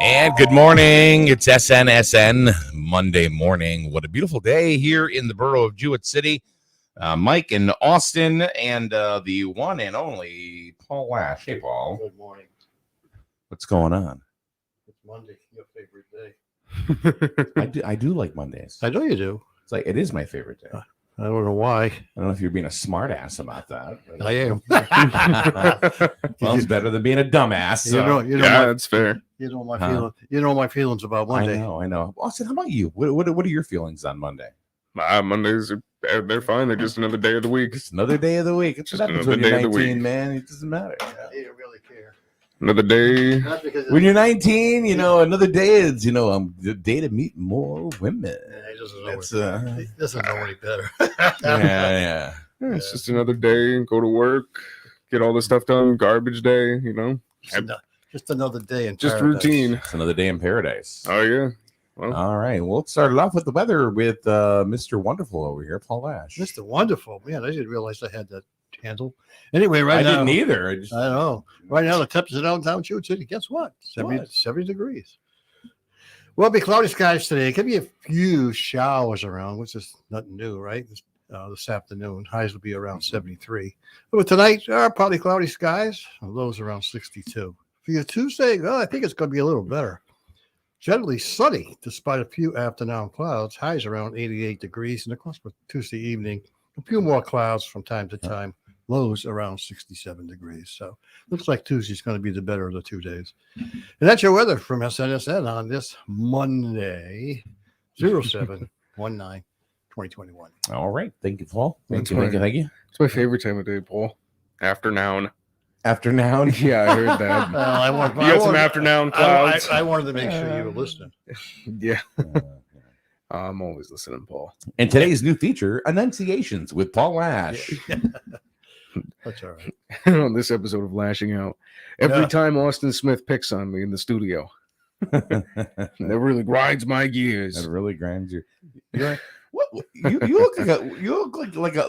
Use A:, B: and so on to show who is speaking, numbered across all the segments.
A: And good morning. It's SNSN Monday morning. What a beautiful day here in the borough of Jewett City. Mike and Austin and the one and only Paul Lash. Hey, Paul.
B: Good morning.
A: What's going on?
B: It's Monday, your favorite day.
A: I do like Mondays.
B: I know you do.
A: It's like it is my favorite day.
B: I don't know why.
A: I don't know if you're being a smart ass about that.
B: I am.
A: Well, it's better than being a dumbass. So.
C: That's fair.
B: You know my feeling. You know my feelings about Monday.
A: I know. Austin, how about you? What are your feelings on Monday?
C: Mondays they're fine. They're just another day of the week.
A: It's another day of the week. It's
C: just
A: what happens
C: another
A: when you're
C: day of the
A: 19,
C: week.
A: man. It doesn't matter.
B: You don't really care.
C: Another day.
B: Not because
A: When you're 19, another day is, the day to meet more women.
B: he doesn't know,
A: That's,
B: he doesn't know any better.
A: yeah.
C: Yeah, it's just another day. Go to work, get all this stuff done. Garbage day,
B: Just another day in
C: just
B: paradise.
C: routine.
A: It's another day in paradise.
C: Oh yeah. Well,
A: All right. Well, let's start it off with the weather with Mr. Wonderful over here, Paul Lash.
B: Mr. Wonderful. Man, I didn't realize I had that handle. Anyway,
A: I
B: right now.
A: didn't either.
B: I know. Right now, the temps in downtown Jewett City. Guess what? 70 degrees. Well, it'll be cloudy skies today. It could be a few showers around, which is nothing new, right? This afternoon, highs will be around 73. But tonight, probably cloudy skies. Lows around 62. For your Tuesday, well, I think it's going to be a little better. Generally sunny, despite a few afternoon clouds. Highs around 88 degrees. And of course, for Tuesday evening, a few more clouds from time to time. Lows around 67 degrees. So looks like Tuesday's going to be the better of the 2 days. And that's your weather from SNSN on this Monday, 07/19/2021.
A: All right. Thank you, Paul. Thank
C: That's
A: you.
C: right.
A: Thank you.
C: it's my favorite time of day, Paul. Afternoon.
A: Afternoon.
C: Yeah, I heard that. You got some afternoon clouds.
B: I wanted to make sure you were listening.
C: Yeah. I'm always listening, Paul.
A: And today's new feature, Annunciations with Paul Lash.
B: That's all right.
C: On this episode of Lashing Out, every time Austin Smith picks on me in the studio, that really grinds my gears.
A: That really grinds your. You're like, what? You look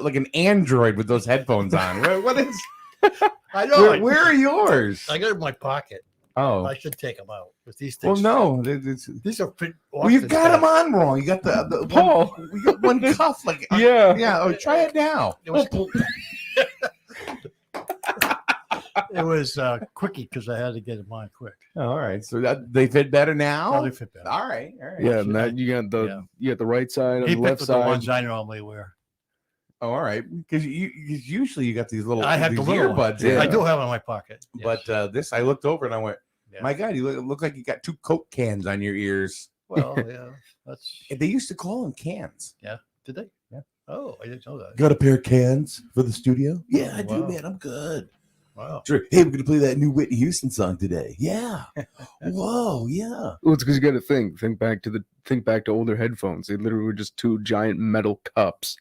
A: like an android with those headphones on. What is?
B: I know.
A: Where are yours?
B: I got it in my pocket.
A: Oh,
B: I should take them out. With these
A: well,
B: things.
A: no.
B: These are pretty.
A: Well, you got them on wrong. You got the
C: Paul.
A: We got one cuff. Like
C: Yeah.
A: yeah. Oh, try it now.
B: It was quickie because I had to get them on quick.
A: All right. So they fit better now.
B: Oh, they fit better.
A: All right. All right.
C: Yeah, and that you got the right side and
B: He
C: the
B: picked
C: left
B: with the
C: side.
B: ones I normally wear.
A: Oh, all right. Because usually you got these little
B: I have the
A: these
B: little
A: earbuds.
B: ones.
C: Yeah.
B: I do have them in my pocket. Yes.
A: But this, I looked over and I went,
B: Yeah.
A: my God, you look like you got 2 Coke cans on your ears.
B: Well, yeah, that's.
A: They used to call them cans.
B: Did they?
A: Yeah.
B: Oh, I didn't know that.
A: Got a pair of cans for the studio? Yeah, I do,
B: Wow.
A: man. I'm good.
B: Wow.
A: Sure. Hey, we're gonna play that new Whitney Houston song today. Yeah. Whoa. Yeah.
C: Well, it's because you got to think back to older headphones. They literally were just 2 giant metal cups.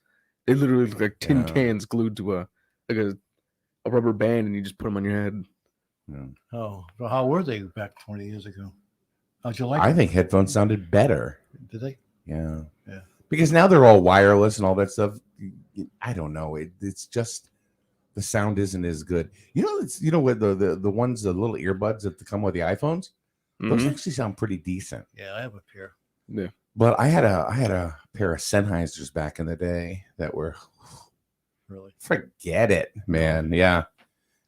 C: They literally look like tin
A: Yeah.
C: cans glued to a rubber band, and you just put them on your head.
A: Yeah.
B: Oh, well, how were they back 20 years ago? How'd you like
A: I
B: them?
A: think headphones sounded better.
B: Did they?
A: Yeah.
B: Yeah.
A: Because now they're all wireless and all that stuff. I don't know. It's just the sound isn't as good. It's with the ones, the little earbuds that come with the iPhones. Those
C: Mhm.
A: actually sound pretty decent.
B: Yeah, I have a pair.
C: Yeah.
A: But I had a pair of Sennheisers back in the day that were
B: Really?
A: forget it, man. Yeah.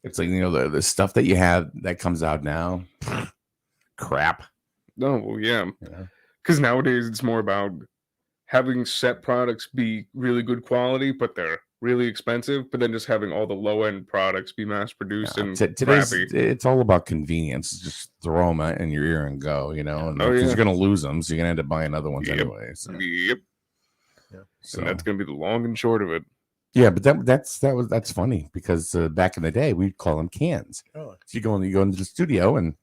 A: It's like the stuff that you have that comes out now. Crap.
C: No, well, yeah.
A: You know?
C: Because nowadays it's more about having set products be really good quality, but they're really expensive. But then just having all the low end products be mass produced and
A: Today's
C: crappy.
A: it's all about convenience. Just throw them in your ear and go, you know, and
C: Oh,
A: because
C: yeah.
A: you're going to lose them, so you're going to end up buying other ones
C: Yep.
A: anyway. So,
C: Yep.
A: so
C: And that's going to be the long and short of it.
A: yeah, but that's funny because back in the day we'd call them cans.
B: Oh,
A: So you go into the studio and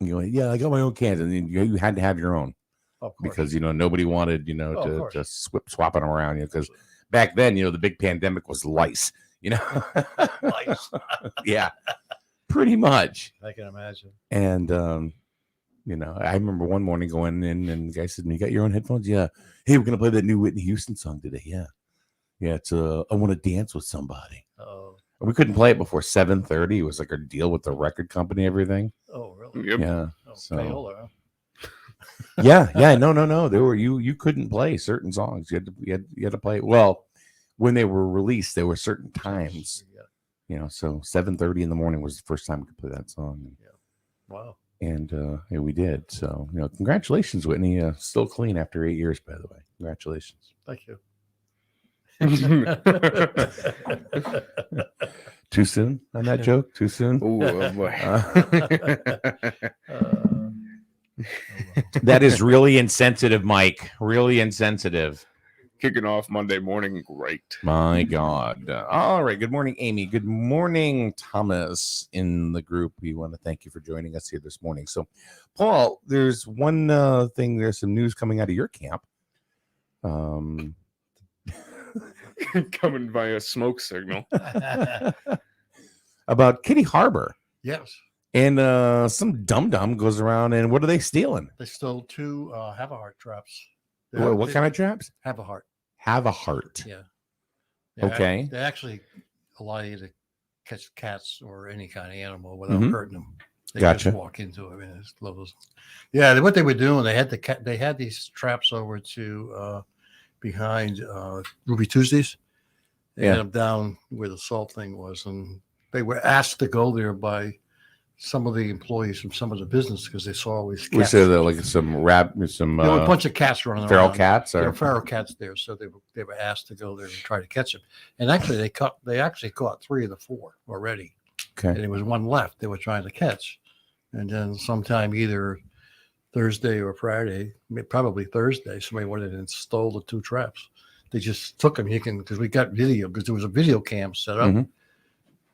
A: you go, yeah, I got my own cans, and then you had to have your own
B: of course.
A: because nobody wanted
B: Oh, of
A: to
B: course.
A: just swapping them around, because back then the big pandemic was lice,
B: Lice.
A: yeah, pretty much.
B: I can imagine.
A: And I remember one morning going in and the guy said, "You got your own headphones?" Yeah. Hey, we're gonna play that new Whitney Houston song today. Yeah. It's I Want to Dance with Somebody.
B: Oh,
A: And we couldn't play it before 7:30. It was like our deal with the record company, everything.
B: oh, really?
C: Yep.
A: Yeah.
B: Oh,
A: So
B: payola, huh?
A: yeah. No. There were you couldn't play certain songs. You had to play. Well, when they were released, there were certain times.
B: Yeah.
A: So 7:30 in the morning was the first time we could play that song.
B: Wow.
A: And yeah, we did. So congratulations, Whitney. Still clean after 8 years, by the way. Congratulations.
B: Thank you.
A: Too soon on that joke? Too soon?
C: Oh, boy.
A: That is really insensitive, Mike. Really insensitive.
C: Kicking off Monday morning, great.
A: My God. All right. Good morning, Amy. Good morning, Thomas, in the group. We want to thank you for joining us here this morning. So, Paul, there's one thing. There's some news coming out of your camp.
C: Coming by a smoke signal.
A: About Kitty Harbor.
B: Yes.
A: And some dum-dum goes around, and what are they stealing?
B: They stole 2 Have-A-Heart traps.
A: What kind of traps?
B: Have-A-Heart?
A: Have a heart.
B: Yeah.
A: Okay.
B: They actually allow you to catch cats or any kind of animal without
A: Mhm.
B: hurting them. They
A: Gotcha.
B: just walk into it. And it's levels. Yeah. What they were doing, they had these traps over to behind Ruby Tuesdays. They had them down where the salt thing was, and they were asked to go there by some of the employees from some of the business because they saw all these cats.
A: We said that like some
B: there were a bunch of cats running
A: feral
B: around.
A: cats.
B: There
A: Or
B: were feral cats there, so they were asked to go there and try to catch them. And actually, they actually caught 3 of the 4 already.
A: Okay.
B: And there was one left they were trying to catch. And then sometime either Thursday or Friday, probably Thursday, somebody went in and stole the 2 traps. They just took them. Because we got video, because there was a video cam set up.
A: Mhm.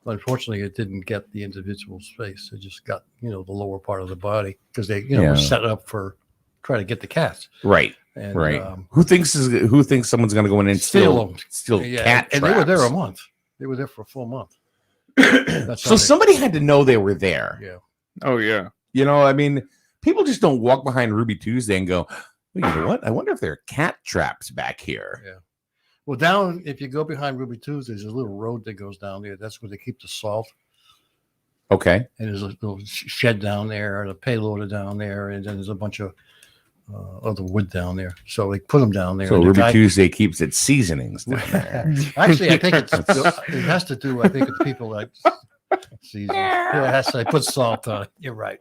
B: Unfortunately, it didn't get the individual's face. It just got, the lower part of the body because they,
A: Yeah.
B: were set up for trying to get the cats.
A: Right.
B: And,
A: Right. Who thinks someone's going to go in and steal cat
B: and
A: traps?
B: they were there a month. They were there for a full month. That's
A: So
B: how they-
A: somebody had to know they were there.
B: Yeah.
C: Oh, yeah.
A: I mean, people just don't walk behind Ruby Tuesday and go, well, you know what? I wonder if there are cat traps back here.
B: Yeah. Well, down, if you go behind Ruby Tuesdays, there's a little road that goes down there. That's where they keep the salt.
A: Okay.
B: And there's a little shed down there, and a payloader down there, and then there's a bunch of other wood down there. So they put them down there.
A: So
B: and the
A: Ruby
B: guy-
A: Tuesday keeps its seasonings down there.
B: Actually, I think it has to do. I think with people like season. Yeah, it has to. I put salt on it. You're right.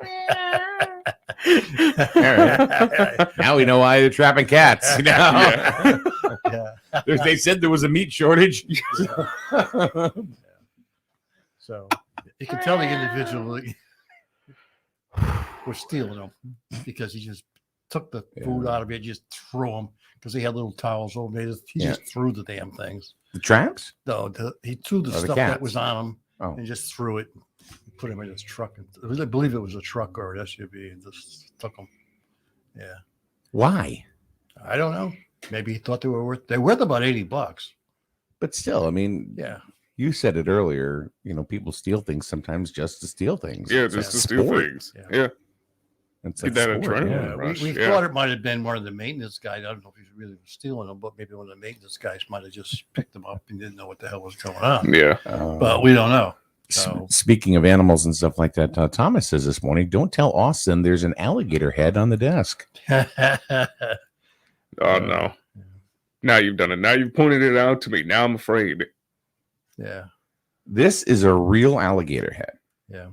A: Now we know why they're trapping cats.
C: Yeah.
B: Yeah.
A: They said there was a meat shortage.
B: So you can tell the individual that was stealing them because he just took the food out of it, just threw them because he had little towels over there. He just threw the damn things.
A: The traps?
B: No, he threw the
A: Oh, the
B: stuff
A: cats.
B: that was on him
A: Oh.
B: and just threw it, put him in his truck. I believe it was a truck or an SUV, and just took them. Yeah,
A: Why?
B: I don't know. Maybe he thought they were worth about $80.
A: But still, I mean,
B: Yeah,
A: you said it earlier. People steal things sometimes just to steal things.
C: Yeah,
A: It's
C: just
A: a
C: to steal
A: sport.
C: things.
B: Yeah.
C: Yeah.
A: It's
C: Get
A: a
C: that
A: sport,
C: adrenaline
A: yeah.
C: rush.
B: we
C: Yeah.
B: thought it might have been one of the maintenance guys. I don't know if he really was stealing them, but maybe one of the maintenance guys might have just picked them up and didn't know what the hell was going on.
C: Yeah.
B: But we don't know.
A: S-
B: So-
A: Speaking of animals and stuff like that, Thomas says this morning, don't tell Austin there's an alligator head on the desk.
C: Oh, no. Now you've done it. Now you've pointed it out to me. Now I'm afraid.
B: Yeah,
A: This is a real alligator head.
B: yeah,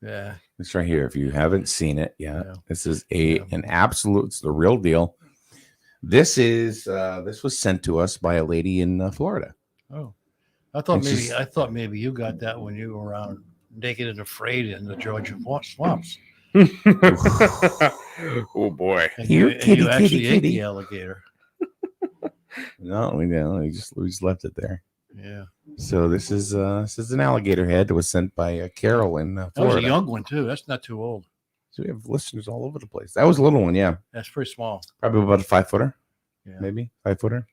B: yeah.
A: This right here. If you haven't seen it yet,
B: Yeah.
A: this is
B: Yeah.
A: an absolute. It's the real deal. This was sent to us by a lady in Florida.
B: Oh, I thought
A: It's
B: maybe
A: just-
B: I thought maybe you got that when you were around naked and afraid in the Georgia swamps.
C: Oh boy.
B: And
A: Here,
B: you, and
A: kitty,
B: you actually
A: kitty,
B: ate
A: kitty.
B: the alligator.
A: No, we didn't. We just left it there.
B: Yeah,
A: So this is an alligator head that was sent by Carol in
B: that was a
A: Florida.
B: young one too. That's not too old.
A: So we have listeners all over the place. That was a little one, yeah.
B: That's pretty small.
A: Probably about a 5-footer,
B: Yeah,
A: maybe 5-footer.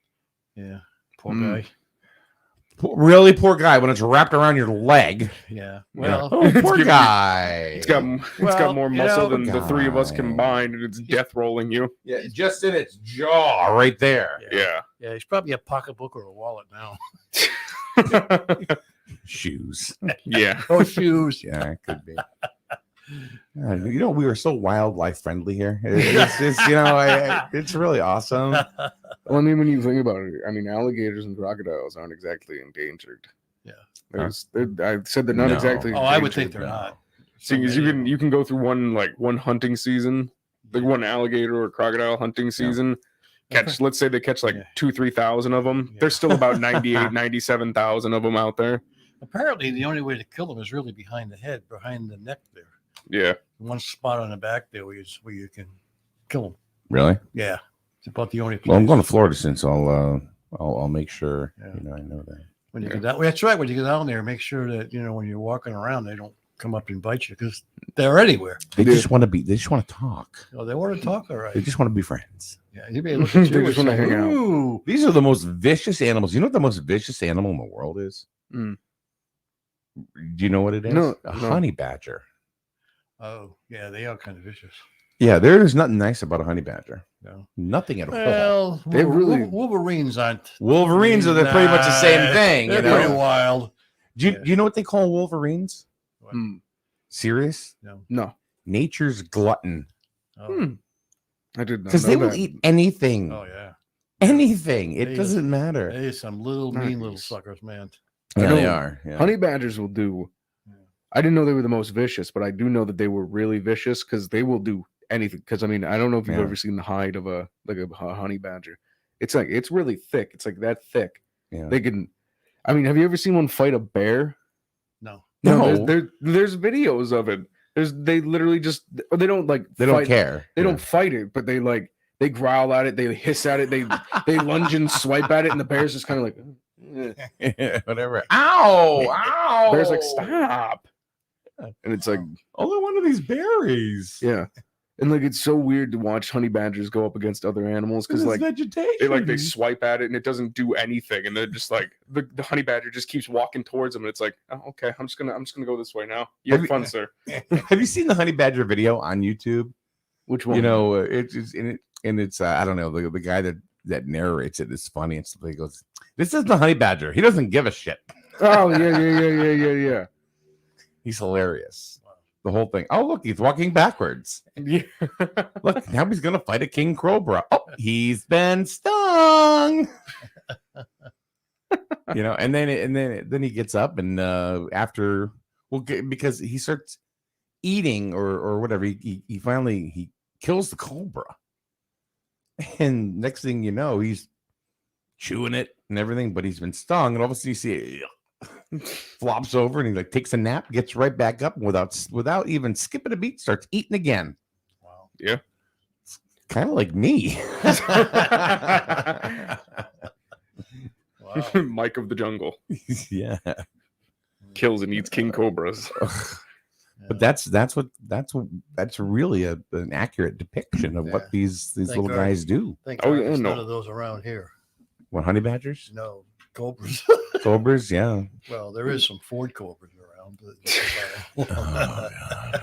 B: yeah. Poor
C: Mm.
B: guy.
A: Really poor guy when it's wrapped around your leg.
B: Yeah.
A: Well,
B: Well,
A: oh,
C: It's
A: poor
C: giving you-
A: guy.
C: It's got
B: Well,
C: more
B: you
C: muscle
B: know,
C: than the three of us
A: guy.
C: combined, and it's death rolling you.
A: Yeah, just in its jaw, right there.
C: Yeah.
B: yeah. He's probably a pocketbook or a wallet now.
A: Shoes.
C: Yeah.
B: Oh, shoes.
A: Yeah, it could be. You know, we were so wildlife friendly here. It's you know, it's really awesome.
C: Well, I mean, when you think about it, I mean, alligators and crocodiles aren't exactly endangered.
B: Yeah.
C: I said they're not
A: No.
C: exactly.
B: Oh, I would
C: endangered.
B: think they're
A: no.
B: not.
C: Seeing as
B: So
C: you
B: many of
C: can
B: them.
C: you can go through one hunting season, like one alligator or crocodile hunting season, catch let's say they catch like
B: Yeah.
C: 2,000-3,000 of them.
B: Yeah.
C: There's still about 97,000 of them out there.
B: Apparently, the only way to kill them is really behind the head, behind the neck there.
C: Yeah.
B: One spot on the back there where you can kill them.
A: Really?
B: Yeah, it's about the only place.
A: Well, I'm going to Florida soon, so I'll make sure
B: Yeah.
A: you know I know that.
B: When you get down, that's right. When you get down there, make sure that when you're walking around, they don't come up and bite you because they're anywhere.
A: They
C: Yeah.
A: just want to be. They just want to talk.
B: They want to talk, all
A: They
B: right.
A: just want to be friends.
B: Yeah, you may look at
C: They
B: you
C: just
B: and
C: wanna
B: say,
C: hang out.
B: "Ooh."
A: These are the most vicious animals. You know what the most vicious animal in the world is?
C: Mm.
A: Do you know what it is?
C: No,
A: A
C: no.
A: honey badger.
B: Oh, yeah, they are kind of vicious.
A: Yeah, there is nothing nice about a honey badger.
B: No.
A: Nothing at all.
B: Well,
C: They really-
B: Wolverines aren't.
A: Wolverines are pretty much the same
B: Nah,
A: thing.
B: They're
A: You
B: pretty
A: know?
B: wild.
A: Do
B: Yeah.
A: you know what they call Wolverines?
C: Hmm.
A: Serious?
C: No.
A: Nature's glutton.
B: Oh,
C: Hmm. I did not
A: Because
C: know
A: they will
C: that.
A: eat anything.
B: oh yeah.
A: Anything. It
B: They-
A: doesn't matter.
B: They some mean little
C: Nice.
B: suckers, man.
C: I
A: Yeah,
C: know
A: they are. Yeah.
C: Honey badgers will do.
B: Yeah.
C: I didn't know they were the most vicious, but I do know that they were really vicious because they will do anything. Because I mean, I don't know if you've
A: Yeah.
C: ever seen the hide of a honey badger. It's like it's really thick. It's like that thick.
A: Yeah.
C: They can. I mean, have you ever seen one fight a bear?
B: No.
A: No.
C: There's videos of it. They literally just they don't like
A: They don't
C: fight-
A: care.
C: They don't fight it, but they growl at it. They hiss at it. They lunge and swipe at it, and the bear's just kind of like. "Eh."
A: Whatever. Ow! Ow!
C: Bear's like stop, and it's like
A: Only one of these berries.
C: yeah, and like it's so weird to watch honey badgers go up against other animals because
A: It's
C: like
A: vegetation.
C: they swipe at it and it doesn't do anything, and they're just like the honey badger just keeps walking towards them, and it's like oh, okay, I'm just gonna go this way now. You
A: Have
C: have
A: you-
C: fun, sir.
A: Have you seen the honey badger video on YouTube?
C: Which one?
A: You know, it's I don't know the guy that narrates it is funny and stuff. He goes, "This is the honey badger. He doesn't give a shit.
C: Oh yeah.
A: He's hilarious. The whole thing. Oh look, he's walking backwards.
C: Yeah.
A: Look, now he's gonna fight a king cobra. Oh, he's been stung." You know, and then he gets up and after because he starts eating or whatever, he finally he kills the cobra, and next thing you know, he's chewing it and everything, but he's been stung, and all of a sudden you see it flops over, and he like takes a nap, gets right back up, and without even skipping a beat, starts eating again.
B: Wow.
C: Yeah.
A: Kind of like me.
B: Wow.
C: Mike of the jungle
A: Yeah.
C: kills and eats king cobras.
A: But that's really an accurate depiction of
B: Yeah.
A: what these
B: Thank
A: little
B: God.
A: guys do.
B: Thank
C: Oh,
B: God
C: yeah,
B: there's
C: no.
B: none of those around here.
A: What, honey badgers?
B: No cobras.
A: Cobras, yeah.
B: Well, there is some Ford cobras around. But,
A: Oh, God.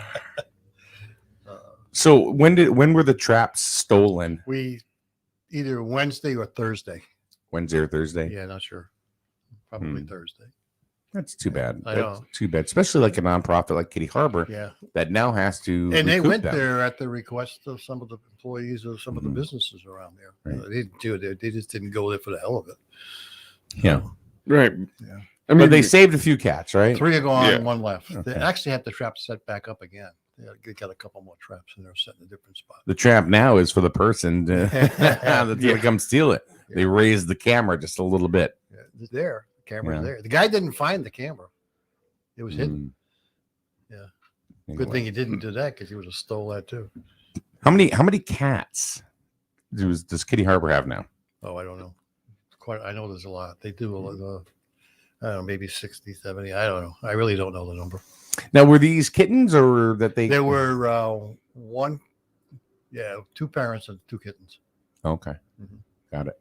B: uh,
A: So when were the traps stolen?
B: we either Wednesday or Thursday.
A: Wednesday or Thursday?
B: Yeah, not sure. Probably
A: Hmm.
B: Thursday.
A: That's too bad.
B: I
A: That's
B: know.
A: too bad, especially like a nonprofit like Kitty Harbor
B: Yeah,
A: that now has to.
B: and they
A: recoup
B: went
A: them.
B: there at the request of some of the employees of some of the
A: Mhm.
B: businesses around there.
A: Right.
B: They didn't do it. They just didn't go there for the hell of it.
A: Yeah.
B: So,
C: Right.
B: Yeah.
C: I mean,
A: But they saved a few cats, right?
B: 3 are gone,
C: Yeah.
B: 1 left. They
A: Okay.
B: actually have the trap set back up again. They got a couple more traps in there set in a different spot.
A: The trap now is for the person that's going to come steal it.
B: Yeah.
A: They raised the camera just a little bit.
B: Yeah, it's there. The camera's
A: Yeah.
B: there. The guy didn't find the camera. It was hidden.
A: Mm.
B: Yeah. Good thing he didn't do that because he would have stole that too.
A: How many cats does Kitty Harbor have now?
B: Oh, I don't know. I know there's a lot. They do a lot. I don't know, maybe 60, 70. I don't know. I really don't know the number.
A: Now, were these kittens or that they?
B: There were two parents and 2 kittens.
A: Okay,
B: Mhm.
A: got it.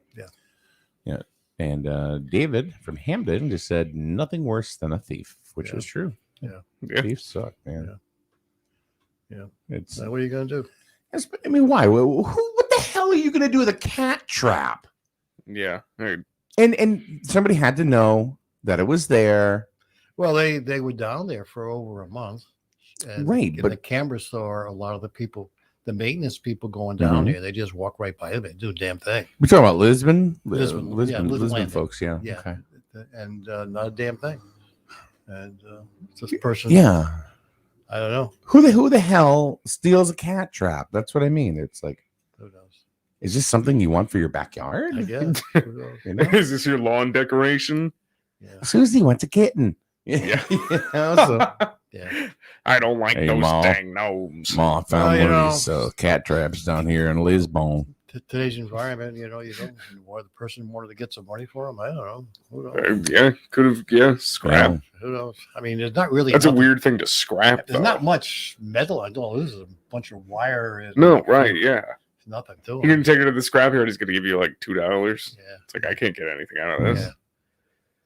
B: Yeah.
A: And David from Hamden just said nothing worse than a thief, which
B: Yeah.
A: was true.
C: Yeah.
A: Thieves suck, man.
B: Yeah.
A: It's.
B: What are you gonna do?
A: I mean, why? What the hell are you going to do with a cat trap?
C: Yeah. Hey,
A: And somebody had to know that it was there.
B: Well, they were down there for over a month, and
A: Right,
B: and
A: but-
B: the camera saw a lot of the people, the maintenance people going down
A: Mhm.
B: there. They just walk right by them and do a damn thing.
A: We're talking about Lisbon,
B: Lisbon, yeah, Lisbon
A: Lisbon
B: Landing.
A: folks. Yeah.
B: Yeah.
A: Okay.
B: And not a damn thing. And this person,
A: Yeah.
B: I don't know.
A: Who the hell steals a cat trap? That's what I mean. It's like,
B: Who knows?
A: is this something you want for your backyard?
B: I guess. Who knows?
A: You know?
C: is this your lawn decoration?
B: Yeah.
A: Susie wants a kitten.
C: Yeah.
A: You know, so,
B: Yeah.
C: I don't like
A: Hey,
C: those
A: Ma.
C: dang gnomes.
A: Ma found
B: Well, you
A: one
B: know-
A: of these cat traps down here in Lisbon.
B: Today's environment, you don't why the person wanted to get some money for them. I don't know. Who knows?
C: Could have scrap.
A: Yeah.
B: Who knows? I mean, there's not really.
C: That's a
B: nothing-
C: weird thing to scrap.
B: There's
C: Though.
B: not much metal. I know this is a bunch of wire. And
C: No, right? Yeah.
B: It's nothing to
C: You're
B: it.
C: gonna take it to the scrapyard. He's gonna give you like $2.
B: Yeah.
C: It's like I can't get anything out of this.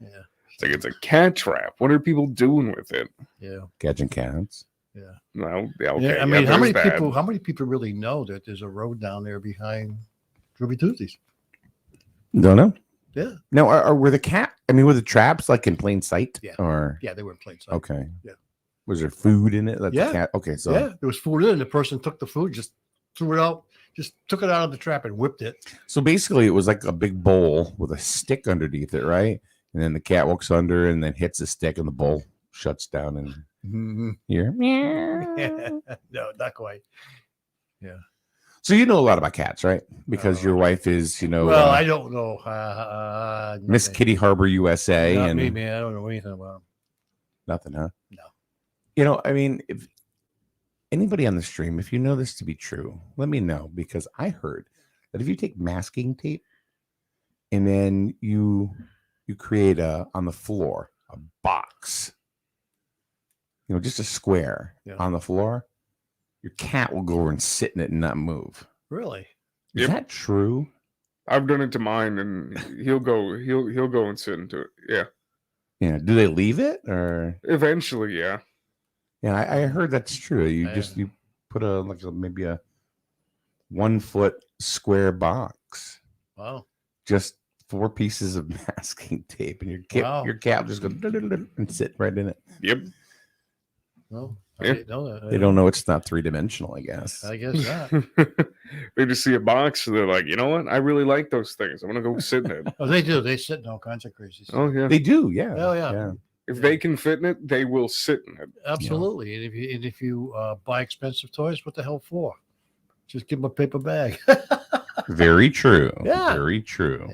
B: Yeah. Yeah.
C: It's like it's a cat trap. What are people doing with it?
B: Yeah.
A: Catching cats.
C: No, yeah, okay.
B: Yeah, I
C: yeah,
B: mean, how
C: there's
B: many
C: that.
B: people? How many people really know that there's a road down there behind Ruby Tuesdays?
A: Don't know.
B: Yeah.
A: No, were the cat? I mean, were the traps like in plain sight?
B: Yeah.
A: Or
B: Yeah, they were in plain sight.
A: okay.
B: Yeah.
A: Was there food in it? That
B: Yeah.
A: The cat. Okay, so
B: Yeah, there was food in it. And the person took the food, just threw it out, just took it out of the trap and whipped it.
A: so basically, it was like a big bowl with a stick underneath it, right? And then the cat walks under and then hits the stick, and the bowl shuts down, and you're meow.
B: No, not quite.
A: So you know a lot about cats, right? Because your wife is,
B: Well, I don't know.
A: Miss
B: nothing.
A: Kitty Harbor USA,
B: Not
A: and
B: me, man. I don't know anything about them.
A: nothing, huh?
B: No.
A: I mean, if anybody on the stream, if you know this to be true, let me know, because I heard that if you take masking tape and then you create on the floor a box, just a square
B: Yeah.
A: on the floor, your cat will go over and sit in it and not move.
B: Really?
A: Is
C: Yep.
A: that true?
C: I've done it to mine, and he'll go and sit into it. Yeah,
A: Yeah. Do they leave it or?
C: eventually, yeah.
A: Yeah, I heard that's true. You
B: Yeah.
A: just you put maybe a 1 foot square box,
B: Wow.
A: just 4 pieces of masking tape, and
B: Wow.
A: your cat will just go and sit right in it.
C: Yep.
B: No,
C: Yeah.
B: I didn't know that.
A: They don't know it's not 3-dimensional, I guess.
B: I guess not.
C: They just see a box, and they're like, you know what? I really like those things. I'm gonna go sit in it.
B: Oh, they do. They sit in all kinds of crazy stuff.
C: Oh yeah.
A: They do, yeah.
B: Oh, yeah.
C: If they can fit in it, they will sit in it.
B: Absolutely. And if you buy expensive toys, what the hell for? Just give them a paper bag.
A: Very true.
B: Yeah.
A: Very true.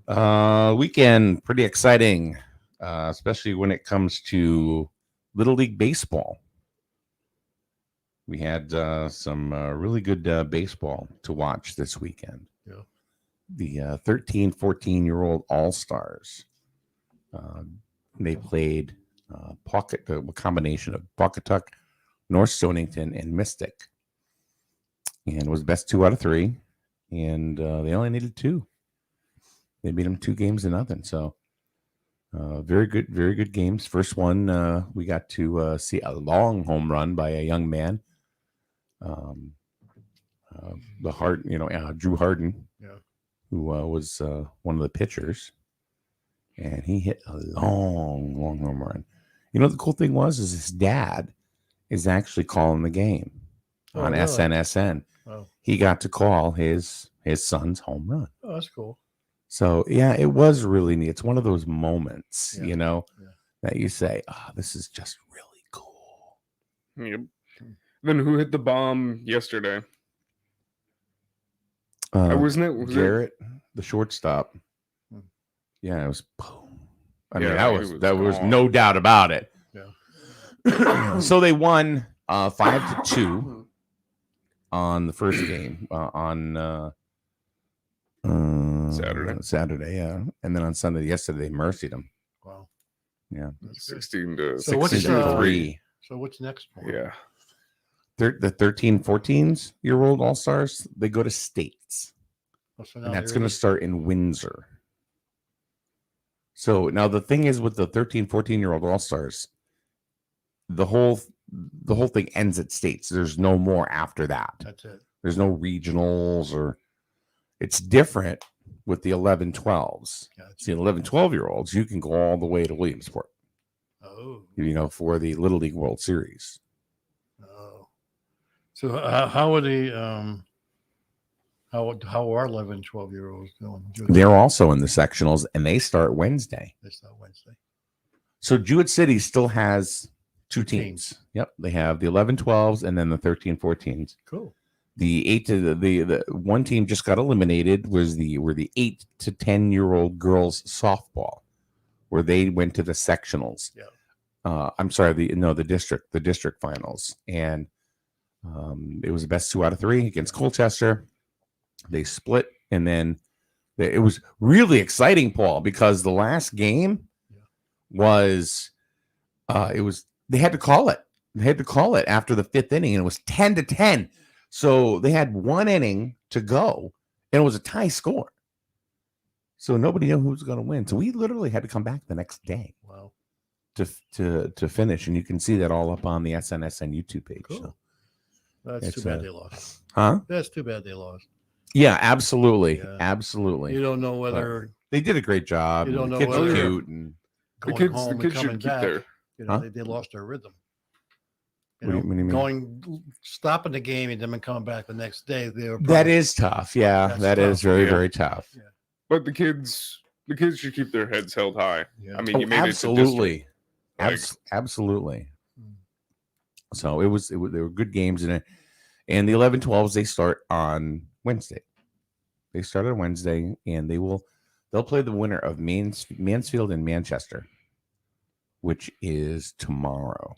B: Yeah.
A: Weekend, pretty exciting, especially when it comes to Little League Baseball. We had some really good baseball to watch this weekend.
B: Yeah.
A: The 13, 14-year-old All-Stars. They played a combination of Pawcatuck, North Stonington, and Mystic. And it was best 2 out of 3. And they only needed 2. They beat them 2 games to nothing. So very good games. First one, we got to see a long home run by a young man. Drew Harden,
B: Yeah.
A: who was one of the pitchers, and he hit a long home run. The cool thing is his dad is actually calling the game on
B: really?
A: SNSN.
B: Oh.
A: He got to call his son's home run.
B: Oh, that's cool.
A: So yeah, it was really neat. It's one of those moments,
B: Yeah.
A: that you say, "Oh, this is just really cool."
C: Yep. Then who hit the bomb yesterday? Wasn't it? Was
A: Jarrett, the shortstop.
B: Hmm.
A: Yeah, it was boom. I
C: Yeah,
A: mean,
C: he was
A: that was
C: gone.
A: no doubt about it.
B: Yeah.
A: So they won 5-2 on the first game on Saturday, yeah, and then on Sunday yesterday they mercied them.
B: Wow.
A: Yeah,
B: That's good.
C: 16 to
B: So what's
A: 16 to
C: 3.
A: 3.
B: So what's next for?
C: Yeah.
A: The 13, 14-year-old All Stars, they go to states.
B: Oh, so now
A: And that's
B: they're
A: going to start in Windsor. So now the thing is with the 13, 14-year-old All Stars, the whole thing ends at states. There's no more after that.
B: That's it.
A: There's no regionals or it's different with the 11, 12s.
B: Gotcha.
A: See, 11, 12-year-olds, you can go all the way to Williamsport,
B: Oh.
A: for the Little League World Series.
B: Oh. So how are the how are 11, 12-year-olds doing?
A: They're also in the sectionals and they start Wednesday.
B: They start Wednesday.
A: So Jewett City still has two
B: Two
A: teams.
B: teams.
A: Yep. They have the 11, 12s and then the 13, 14s.
B: Cool.
A: The 8 to the one team just got eliminated were the 8 to 10-year-old girls softball, where they went to the sectionals.
B: Yeah.
A: I'm sorry, the district finals, and it was the best 2 out of 3 against Colchester. They split, and then it was really exciting, Paul, because the last game was they had to call it. They had to call it after the 5th inning, and it was 10-10. So they had 1 inning to go, and it was a tie score. So nobody knew who was going to win. So we literally had to come back the next day.
B: Wow.
A: To finish, and you can see that all up on the SNSN YouTube page.
B: Cool.
A: So.
B: That's
A: It's,
B: too bad they lost.
A: Huh?
B: That's too bad they lost.
A: Yeah, absolutely,
B: Yeah.
A: absolutely.
B: You don't know whether
A: They did a great job.
B: You don't
A: and
B: know
A: the kids are
B: whether-
A: cute, and
C: The
B: going
C: kids,
B: home
C: the
B: and
C: kids
B: coming
C: should keep
B: back,
C: their.
A: Huh?
B: they lost their rhythm.
A: What do you mean?
B: Going stopping the game and then coming back the next day. They were
A: that is tough. Yeah,
B: That's
A: that is
B: tough.
A: very
C: Yeah.
A: very tough.
C: But the kids should keep their heads held high.
B: Yeah.
C: I mean, you made
A: absolutely,
C: it to district.
A: absolutely.
B: Hmm.
A: So it was. They were good games in it, and the 11, 12s they start on Wednesday. They start on Wednesday, and they'll play the winner of Mansfield and Manchester, which is tomorrow.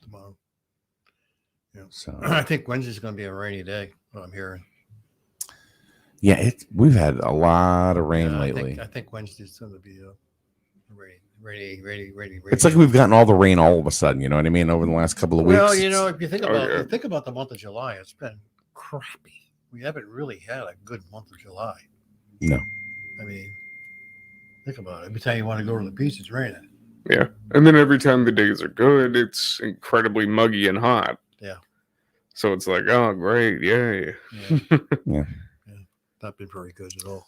B: Yeah.
A: So
B: I think Wednesday's going to be a rainy day. What I'm hearing.
A: yeah, we've had a lot of rain
B: Yeah,
A: lately.
B: I think Wednesday's going to be a rainy.
A: It's like we've gotten all the rain all of a sudden. You know what I mean? Over the last couple of weeks.
B: Well, you know, if you think
C: Oh,
B: about
C: yeah.
B: you think about the month of July, it's been crappy. We haven't really had a good month of July.
A: No.
B: I mean, think about it. Every time you want to go to the beach, it's raining.
C: Yeah. And then every time the days are good, it's incredibly muggy and hot.
B: Yeah.
C: So it's like, oh, great. Yay.
B: Yeah.
A: Yeah.
B: Not been very good at all.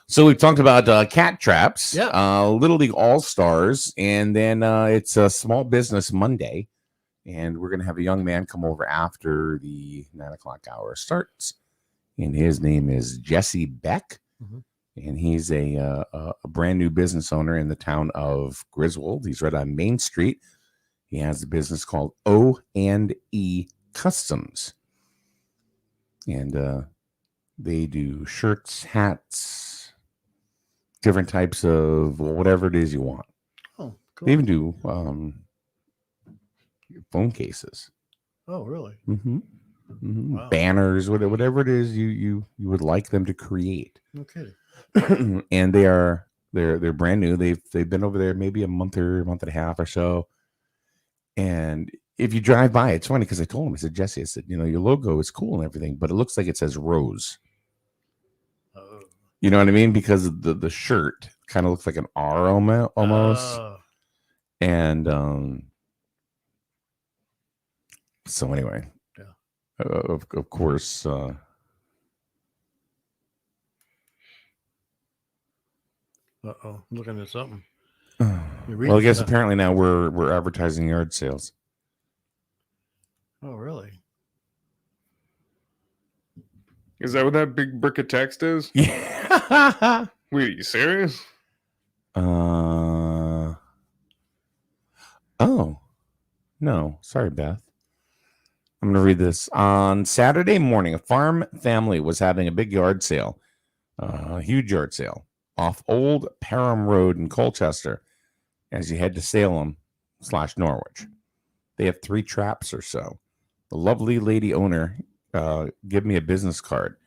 A: So we've talked about cat traps,
B: Yeah.
A: Little League All Stars, and then it's a Small Business Monday, and we're going to have a young man come over after the 9:00 hour starts, and his name is Jesse Beck,
B: Mhm.
A: and he's a brand new business owner in the town of Griswold. He's right on Main Street. He has a business called O&E Customs, and they do shirts, hats, different types of whatever it is you want.
B: Oh, cool.
A: They even do phone cases,
B: Oh, really? Wow.
A: banners, whatever it is you would like them to create.
B: No kidding.
A: And they're brand new. They've been over there maybe a month and a half or so. And if you drive by, it's funny because I told him, I said, Jesse, I said, your logo is cool and everything, but it looks like it says Rose.
B: Oh.
A: You know what I mean? Because the shirt kind of looks like an R almost.
B: Oh.
A: And so anyway,
B: Yeah.
A: Of course,
B: I'm looking at something.
A: well, I guess apparently now we're advertising yard sales.
B: Oh, really?
C: Is that what that big brick of text is?
A: Yeah.
C: Wait, are you serious?
A: Oh, no. Sorry, Beth. I'm going to read this. On Saturday morning, a farm family was having a big yard sale, a huge yard sale off Old Parham Road in Colchester as you head to Salem/Norwich. They have 3 traps or so. The lovely lady owner give me a business card.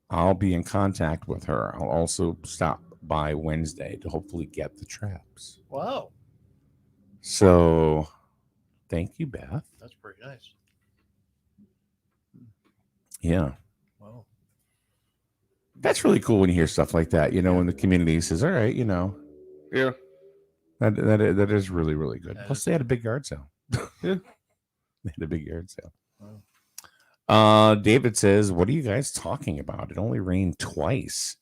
A: I'll be in contact with her. I'll also stop by Wednesday to hopefully get the traps.
B: Wow,
A: So thank you, Beth.
B: that's pretty nice.
A: Yeah.
B: Wow.
A: That's really cool when you hear stuff like that, when the community says, all right,
C: Yeah.
A: that is really, really good.
B: That
A: Plus,
B: is
A: they had a big yard sale.
C: Yeah.
A: They had a big yard sale.
B: Wow.
A: David says, what are you guys talking about? It only rained twice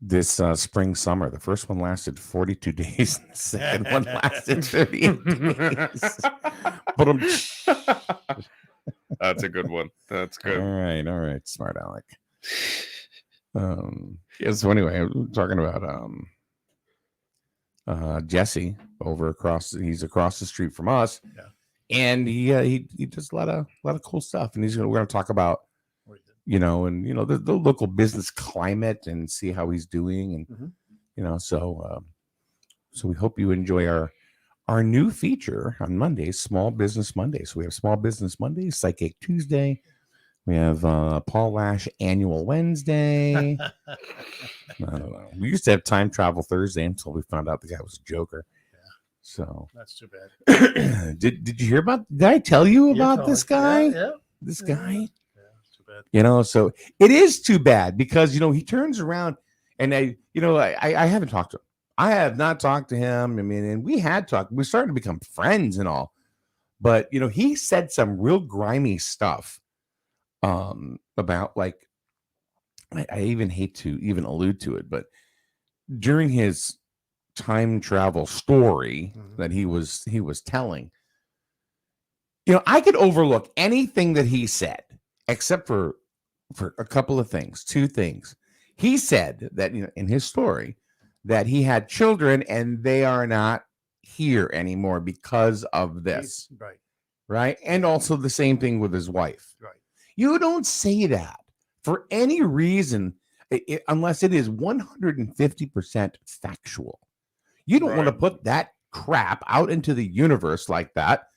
A: this spring, summer. The first one lasted 42 days, and the second one lasted 38 days. But
C: That's a good one. That's
A: all
C: good.
A: right, smart Alec. Yeah, so anyway, I'm talking about Jesse he's across the street from us.
B: Yeah.
A: And he does a lot of cool stuff, and we're gonna talk about the local business climate and see how he's doing, and so we hope you enjoy our new feature on Mondays, Small Business Monday. So we have Small Business Monday, Psychic Tuesday. We have Paul Lash Annual Wednesday. I don't know. We used to have Time Travel Thursday until we found out the guy was a joker. So
B: That's too bad.
A: did you hear about? Did I tell you about this guy?
B: Yeah.
A: This guy.
B: Yeah, it's too bad.
A: So it is too bad because he turns around and I haven't talked to him. I have not talked to him. I mean, and we had talked. We're starting to become friends and all, but he said some real grimy stuff about like I even hate to even allude to it, but during his time travel story that he was telling, I could overlook anything that he said except for a couple of things. 2 things. He said that in his story that he had children and they are not here anymore because of this. Right. And also the same thing with his wife.
B: Right.
A: You don't say that for any reason unless it is 150% factual. You don't want to put that crap out into the universe like that.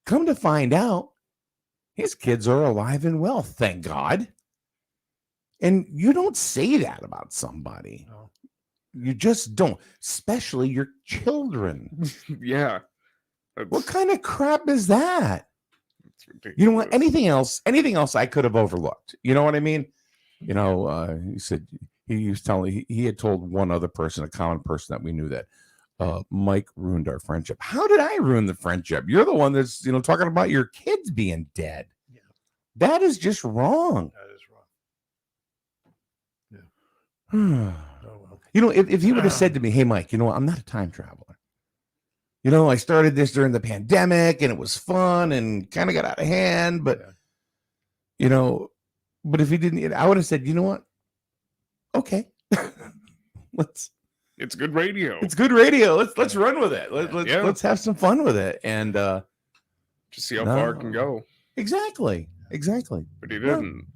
A: Come to find out, his kids are alive and well, thank God. And you don't say that about somebody.
B: No.
A: You just don't, especially your children.
C: Yeah.
A: What kind of crap is that?
C: Ridiculous.
A: You know what? Anything else I could have overlooked. You know what I mean? He said he was telling he had told one other person, a common person that we knew, that Mike ruined our friendship. How did I ruin the friendship? You're the one that's talking about your kids being dead.
B: Yeah.
A: That is just wrong.
B: That is wrong. Yeah. Oh, well.
A: If he would have said to me, hey Mike, I'm not a time traveler. I started this during the pandemic and it was fun and kind of got out of hand, but but if he didn't, I would have said, you know what? Okay.
C: It's good radio.
A: It's good radio. Let's run with it. Let's have some fun with it. And
C: just see how far it can go.
A: Exactly.
C: But he didn't.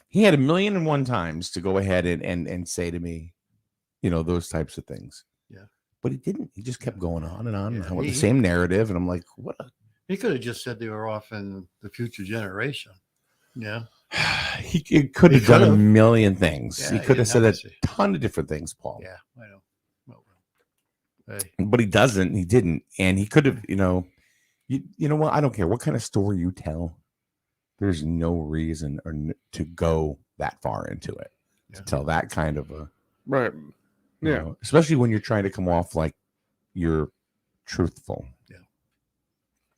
A: He had 1,000,001 times to go ahead and say to me, those types of things.
B: Yeah.
A: But he didn't. He just kept going on and on
B: Yeah,
A: with the same narrative. And I'm like, what?
B: He could have just said they were off in the future generation. Yeah.
A: He could have done a million things.
B: Yeah,
A: he could have said a
B: say.
A: ton of different things, Paul.
B: Yeah, I know. Hey.
A: But he doesn't. He didn't. And he could have, you know what? I don't care what kind of story you tell. There's no reason to go that far into it.
B: Yeah.
A: To tell that kind of a
C: Right. Yeah.
A: Especially when you're trying to come off like you're truthful.
B: Yeah.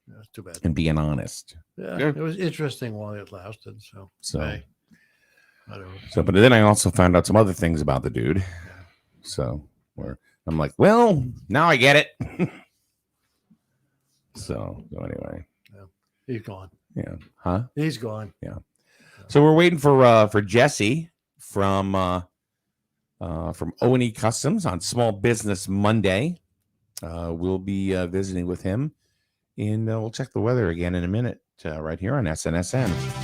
B: That's too bad.
A: And being honest.
B: Yeah,
C: Yeah.
B: it was interesting while it lasted. So hey, I don't know.
A: But then I also found out some other things about the dude. So where I'm like, well, now I get it. So anyway.
B: Yeah. He's gone.
A: Yeah. Huh?
B: He's gone.
A: Yeah. So we're waiting for Jesse from O&E Customs on Small Business Monday. We'll be visiting with him And we'll check the weather again in a minute right here on SNSN.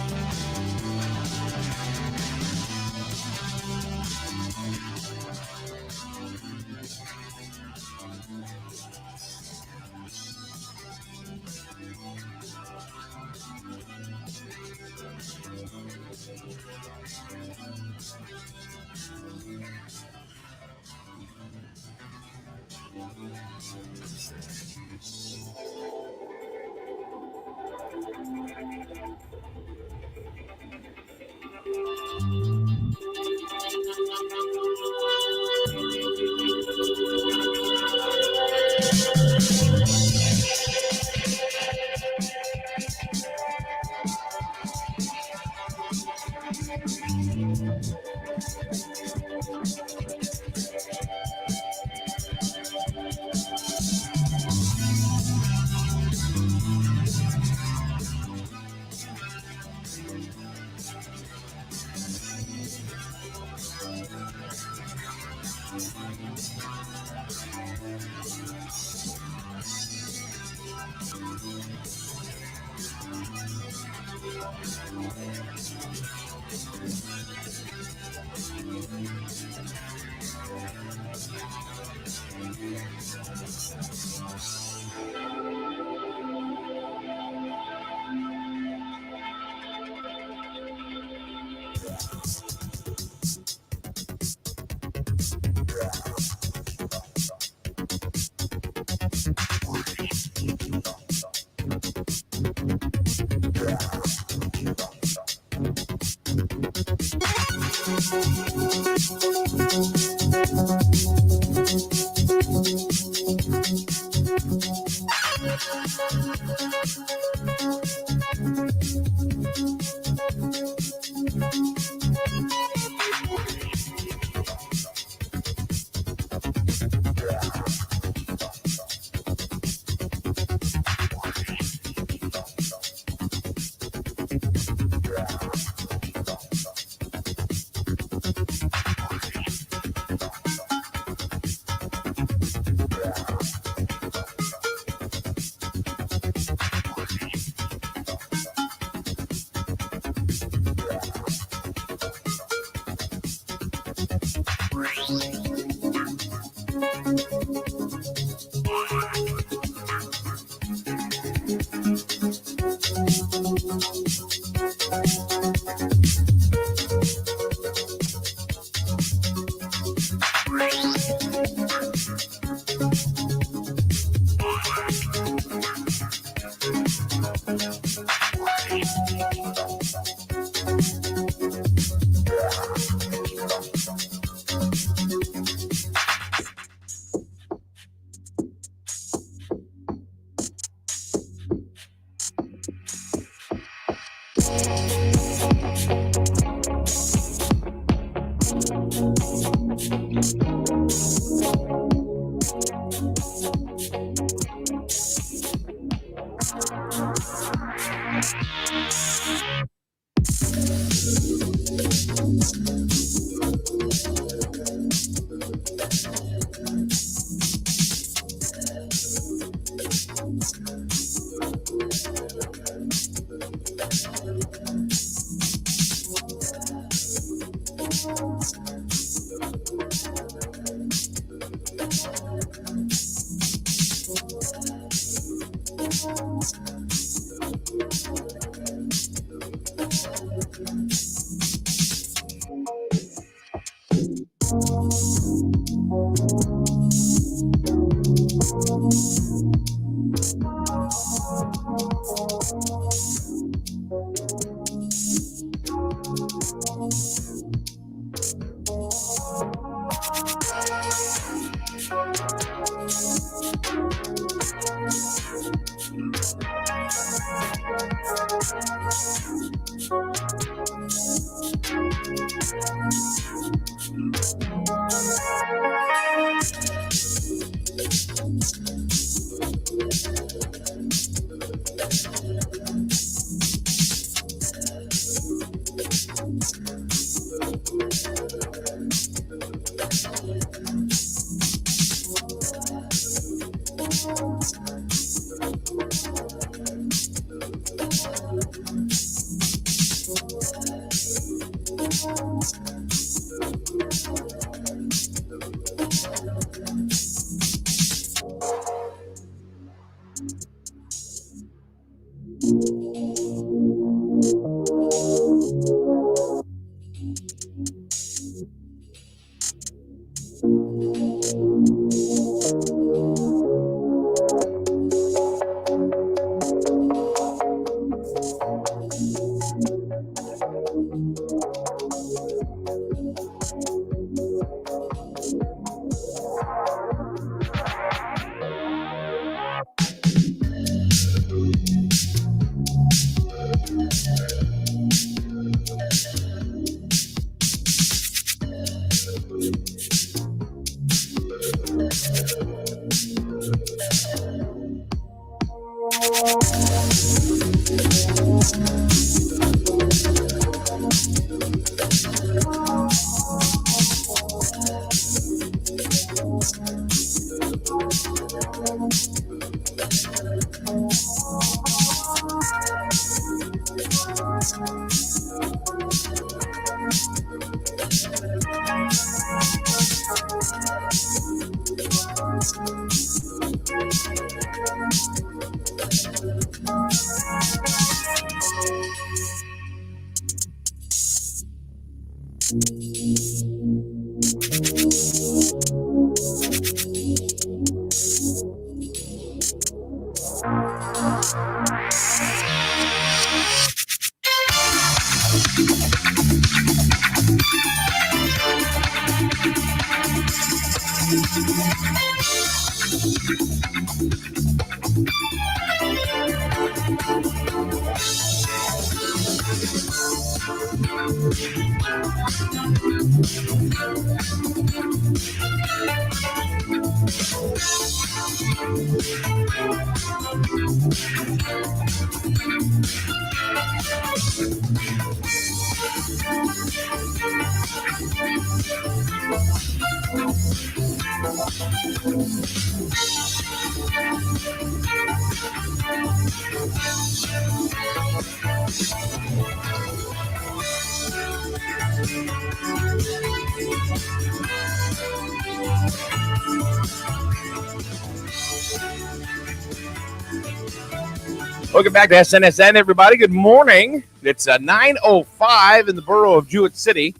A: Welcome back to SNSN, everybody. Good morning. It's 9:05 in the borough of Jewett City,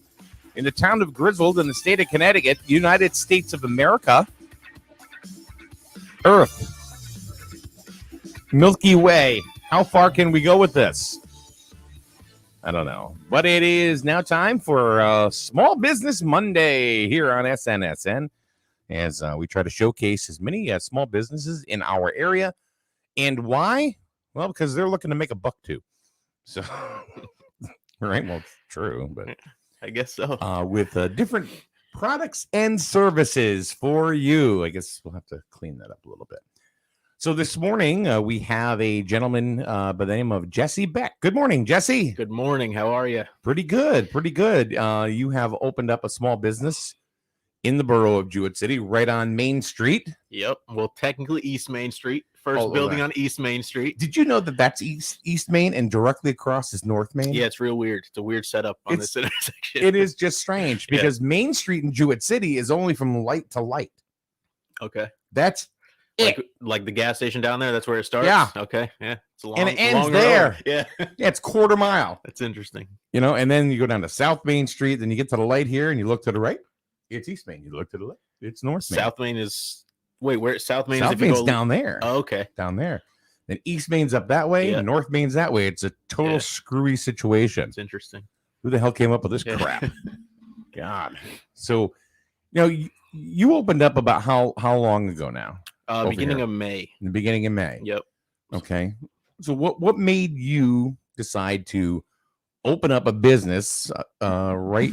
A: in the town of Griswold, in the state of Connecticut, United States of America. Earth. Milky Way. How far can we go with this? I don't know. But it is now time for Small Business Monday here on SNSN, as we try to showcase as many small businesses in our area. And why? Well, because they're looking to make a buck too. So, right? Well, it's true, but
D: I guess so.
A: With different products and services for you. I guess we'll have to clean that up a little bit. So this morning, we have a gentleman by the name of Jesse Beck. Good morning, Jesse.
D: Good morning. How are you?
A: Pretty good. Pretty good. You have opened up a small business in the borough of Jewett City, right on Main Street.
D: Yep. Well, technically East Main Street. First building on East Main Street.
A: Did you know that that's East Main and directly across is North Main?
D: Yeah, it's real weird. It's a weird setup on this intersection.
A: It is just strange because Main Street in Jewett City is only from light to light.
D: Okay.
A: That's
D: like the gas station down there. That's where it starts.
A: Yeah.
D: Okay. Yeah. It's a long,
A: and it ends
D: long
A: there.
D: road. Yeah.
A: Yeah, it's quarter mile.
D: That's interesting.
A: You know, and then you go down to South Main Street, then you get to the light here, and you look to the right. It's East Main. You look to the left. It's North Main.
D: South Main is where South Main
A: South
D: is.
A: Main's down there.
D: Oh, okay.
A: Down there. Then East Main's up that way, and North Main's that way. It's a total screwy situation.
D: It's interesting.
A: Who the hell came up with this crap? God. So, you know, you opened up about how long ago now?
D: Beginning of May.
A: In the beginning of May.
D: Yep.
A: Okay. So what made you decide to open up a business right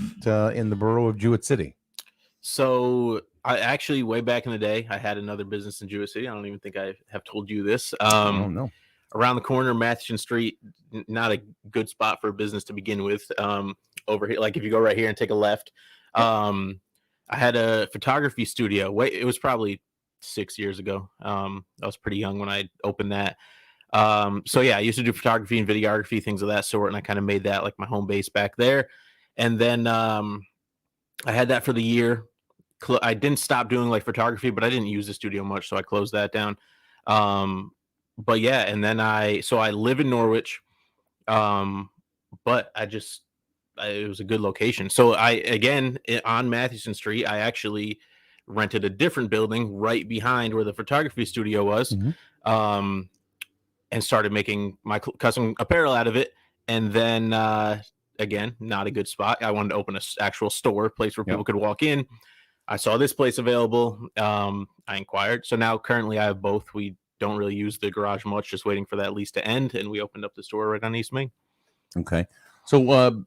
A: in the borough of Jewett City?
D: So I actually, way back in the day, I had another business in Jewett City. I don't even think I have told you this.
A: Oh, no.
D: Around the corner, Matheson Street, not a good spot for a business to begin with. Over here, like if you go right here and take a left, I had a photography studio. It was probably 6 years ago. I was pretty young when I opened that. So yeah, I used to do photography and videography, things of that sort, and I kind of made that like my home base back there. And then I had that for the year. I didn't stop doing like photography, but I didn't use the studio much, so I closed that down. But yeah, and then I live in Norwich, but it was a good location. So on Mathewson Street, I actually rented a different building right behind where the photography studio was, and started making my custom apparel out of it. And then again, not a good spot. I wanted to open an actual store, place where people could walk in. I saw this place available. I inquired. So now currently I have both. We don't really use the garage much, just waiting for that lease to end. And we opened up the store right on East Main.
A: Okay. So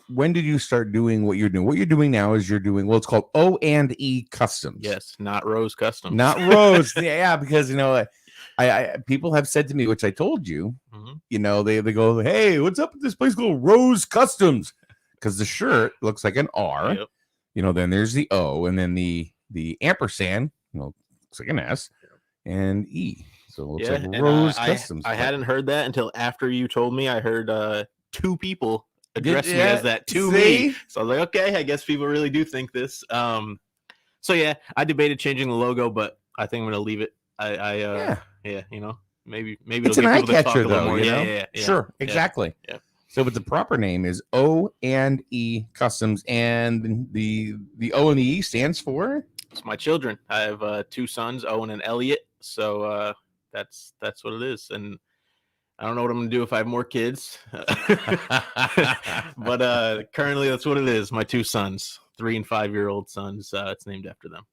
A: when did you start doing what you're doing? What you're doing now is it's called O&E Customs.
D: Yes, not Rose Customs.
A: Not Rose. Yeah, because I people have said to me, which I told you, they go, hey, what's up with this place called Rose Customs? Because the shirt looks like an R. Yep. Then there's the O, and then the ampersand, looks like an S, and E. So it looks like Rose Customs.
D: I hadn't heard that until after you told me. I heard two people address me as that to me. So I was like, okay, I guess people really do think this. So yeah, I debated changing the logo, but I think I'm gonna leave it. Maybe
A: it's an eye catcher though.
D: Yeah,
A: sure, exactly.
D: Yeah.
A: So, but the proper name is O&E Customs, and the O and the E stands for.
D: It's my children. I have two sons, Owen and Elliot. So that's what it is, and I don't know what I'm gonna do if I have more kids, but currently that's what it is. My two sons, 3 and 5 year old sons. It's named after them.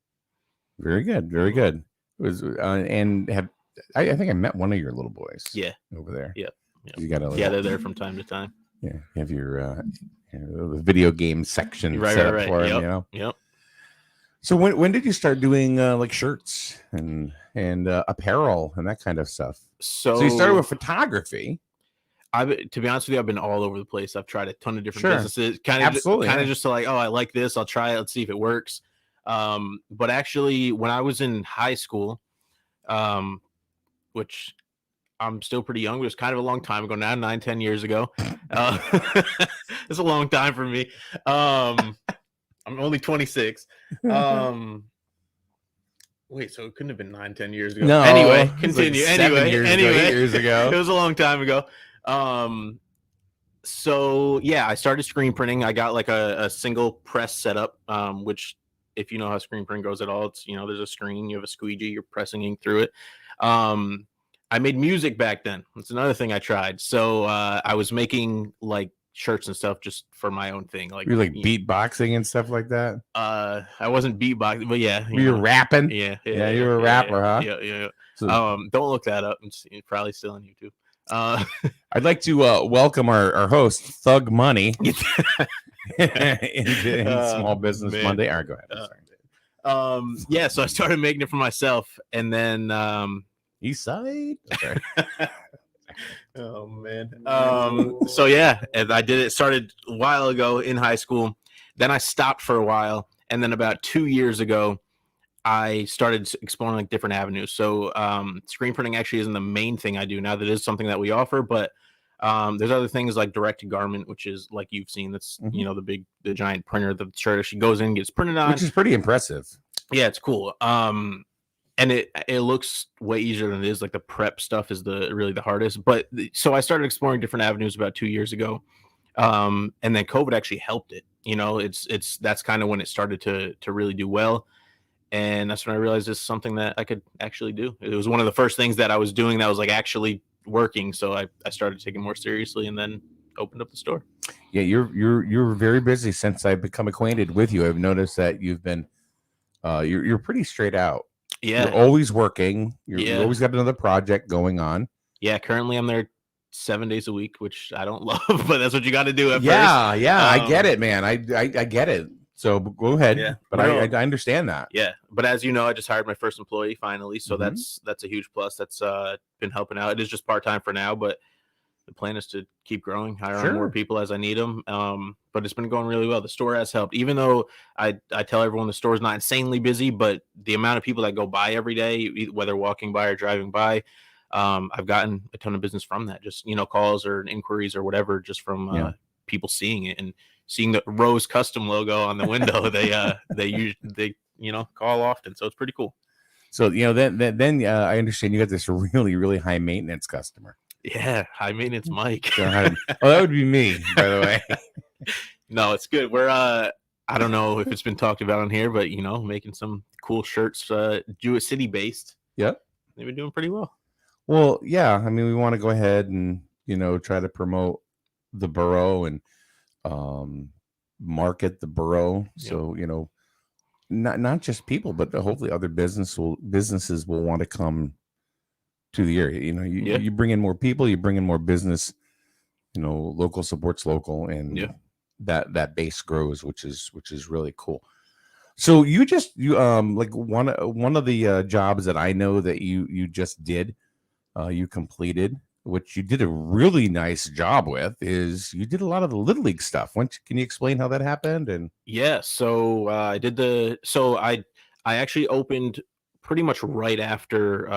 A: Very good, very good. It was and I think I met one of your little boys.
D: Yeah,
A: over there.
D: Yep.
A: You got
D: they're there from time to time.
A: Yeah, you have your the video game section set up for them.
D: Yep.
A: So when did you start doing like shirts and apparel and that kind of stuff? So you started with photography.
D: To be honest with you, I've been all over the place. I've tried a ton of different businesses. Kind of just to like, oh, I like this. I'll try it. Let's see if it works. But actually, when I was in high school, which I'm still pretty young, but it's kind of a long time ago now, 9-10 years ago. It's a long time for me. I'm only 26. Wait, so it couldn't have been 9-10 years ago.
A: No.
D: Anyway, continue.
A: Like
D: 8
A: years ago.
D: It was a long time ago. So yeah, I started screen printing. I got like a single press setup, which if you know how screen print goes at all, it's, there's a screen, you have a squeegee, you're pressing ink through it. I made music back then. That's another thing I tried. So I was making like shirts and stuff just for my own thing. Like
A: you're like beatboxing and stuff like that.
D: I wasn't beatboxing, but yeah.
A: You're rapping.
D: Yeah,
A: you're a rapper, huh?
D: Yeah.
A: So,
D: don't look that up. It's probably still on YouTube.
A: I'd like to welcome our host, Thug Money, in Small Business Monday. All right, go ahead.
D: Yeah, so I started making it for myself, and then
A: East Side. Okay.
D: Oh man. So yeah, and I did it. Started a while ago in high school. Then I stopped for a while, and then about 2 years ago, I started exploring like different avenues. So screen printing actually isn't the main thing I do now. That is something that we offer, but there's other things like direct to garment, which is like you've seen. That's the giant printer. The shirt actually goes in, gets printed on,
A: which is pretty impressive.
D: Yeah, it's cool. And it looks way easier than it is. Like the prep stuff is really the hardest. But so I started exploring different avenues about 2 years ago, and then COVID actually helped it. That's kind of when it started to really do well. And that's when I realized it's something that I could actually do. It was one of the first things that I was doing that was like actually working. So I started taking it more seriously, and then opened up the store.
A: Yeah, you're very busy since I've become acquainted with you. I've noticed that you've been you're pretty straight out.
D: Yeah,
A: you're always working. You always got another project going on.
D: Yeah, currently I'm there 7 days a week, which I don't love, but that's what you got to do at first.
A: Yeah, I get it, man. I get it. So go ahead. Yeah, but I understand that.
D: Yeah, but as you know, I just hired my first employee finally, so that's a huge plus. That's been helping out. It is just part-time for now, but the plan is to keep growing, hire on more people as I need them. But it's been going really well. The store has helped, even though I tell everyone the store is not insanely busy, but the amount of people that go by every day, whether walking by or driving by, I've gotten a ton of business from that. Just calls or inquiries or whatever, just from people seeing it and seeing the Rose Custom logo on the window. They call often, so it's pretty cool.
A: So then I understand you got this really really high maintenance customer.
D: Yeah, high maintenance Mike.
A: That would be me, by the way.
D: No, it's good. We're I don't know if it's been talked about on here, but making some cool shirts, Jewett City based.
A: Yep,
D: they've been doing pretty well.
A: Well, yeah, I mean, we want to go ahead and try to promote the borough and market the borough. Yep. So not just people, but hopefully other businesses will want to come to the area. You bring in more people, you bring in more business. Local supports local, and that base grows, which is really cool. So you like one of the jobs that I know that you just did, you completed, which you did a really nice job with, is you did a lot of the Little League stuff. Can you explain how that happened? And
D: so I did I actually opened pretty much right after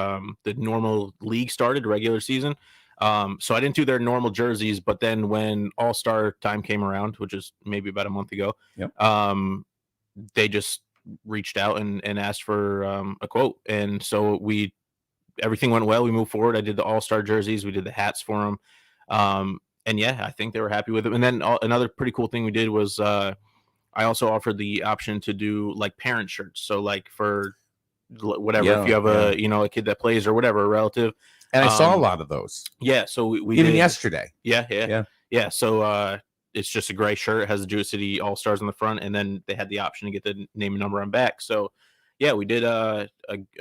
D: the normal league started, regular season. So I didn't do their normal jerseys, but then when All-Star time came around, which is maybe about a month ago, they just reached out and asked for a quote. And so everything went well. We moved forward. I did the All-Star jerseys. We did the hats for them. And I think they were happy with them. And then another pretty cool thing we did was I also offered the option to do like parent shirts. So like for whatever, if you have a kid that plays or whatever, a relative.
A: And I saw a lot of those.
D: Yeah. So we
A: even
D: did,
A: yesterday.
D: Yeah. So it's just a gray shirt. It has the Jewett City All-Stars on the front. And then they had the option to get the name and number on back. So yeah, we did a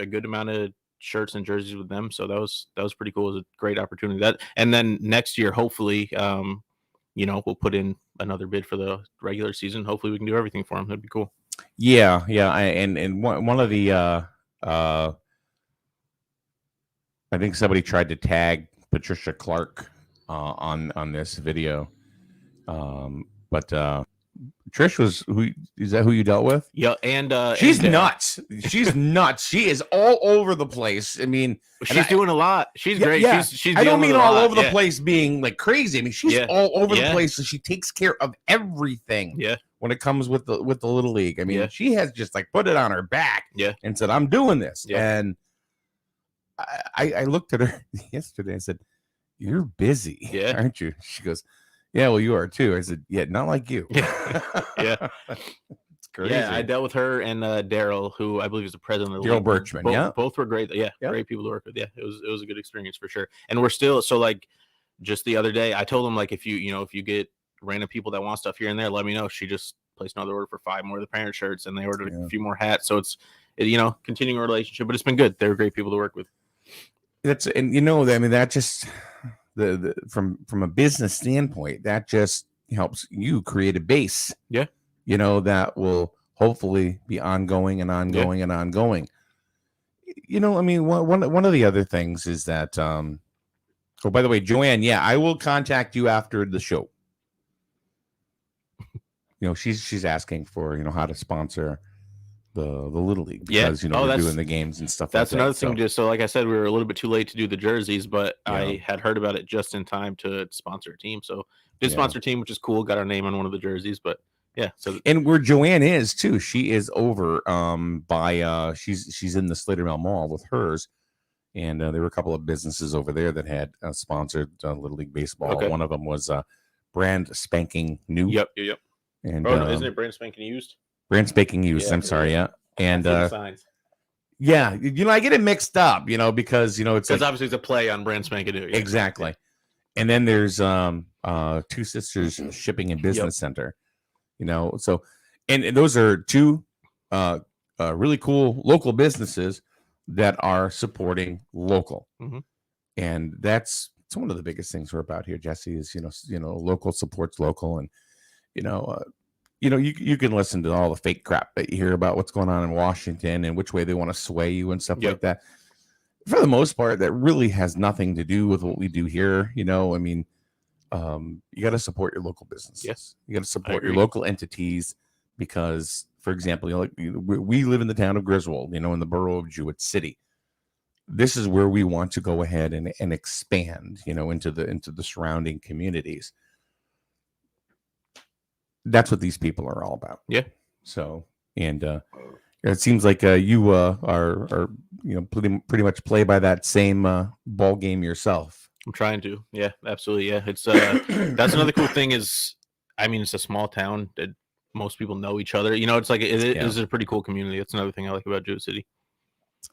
D: good amount of shirts and jerseys with them. So that was pretty cool. It was a great opportunity. And then next year, hopefully, we'll put in another bid for the regular season. Hopefully we can do everything for them. That'd be cool.
A: Yeah. And one of the I think somebody tried to tag Patricia Clark on this video, but Trish is that who you dealt with?
D: Yeah, and
A: she's nuts. She's nuts. She is all over the place. I mean,
D: she's doing a lot. She's great.
A: Yeah.
D: She's
A: I don't mean all over the place being like crazy. I mean, she's all over the place, and she takes care of everything.
D: Yeah.
A: When it comes with the Little League, I mean, she has just like put it on her back.
D: Yeah.
A: And said, "I'm doing this."
D: Yeah.
A: And I looked at her yesterday. I said, "You're busy, aren't you?" She goes, "Yeah, well, you are too." I said, "Yeah, not like you."
D: Yeah.
A: It's crazy.
D: Yeah, I dealt with her and Daryl, who I believe is the president of the
A: Daryl Birchman.
D: Both were great. Yeah, great people to work with. Yeah, it was a good experience for sure. And we're still like just the other day, I told them like if you get random people that want stuff here and there, let me know. She just placed another order for 5 more of the parent shirts, and they ordered a few more hats. So it's continuing a relationship, but it's been good. They're great people to work with.
A: I mean, that just from a business standpoint, that just helps you create a base.
D: Yeah.
A: That will hopefully be ongoing and ongoing and ongoing. I mean, one of the other things is that, oh, by the way, Joanne, I will contact you after the show. She's asking for, how to sponsor the Little League because we're doing the games and stuff.
D: That's another thing. So like I said, we were a little bit too late to do the jerseys, but I had heard about it just in time to sponsor a team. So did sponsor a team, which is cool. Got our name on one of the jerseys, but so
A: and where Joanne is too, she is over by she's in the Slater Mill Mall with hers, and there were a couple of businesses over there that had sponsored Little League baseball.
D: Okay.
A: One of them was Brand Spanking New.
D: Yep.
A: And
D: no, isn't it Brand Spanking Used?
A: Brand Spanking Used. I'm sorry, and
D: signs.
A: I get it mixed up, because it's like,
D: obviously it's a play on Brand Spanking New.
A: Exactly. And then there's Two Sisters Shipping and Business Center, so and those are two really cool local businesses that are supporting local.
D: Mm-hmm.
A: And it's one of the biggest things we're about here, Jesse, is local supports local. And you can listen to all the fake crap that you hear about what's going on in Washington and which way they want to sway you and stuff like that. For the most part, that really has nothing to do with what we do here. I mean, you got to support your local businesses.
D: Yes.
A: You got to support your local entities because, for example, we live in the town of Griswold, in the borough of Jewett City. This is where we want to go ahead and expand, into the surrounding communities. that's what these people are all about.
D: Yeah.
A: So, and it seems like you are pretty much play by that same ball game yourself.
D: I'm trying to. Yeah, absolutely. Yeah, it's that's another cool thing is, I mean, it's a small town that most people know each other. It's like it is a pretty cool community. That's another thing I like about Jewett City.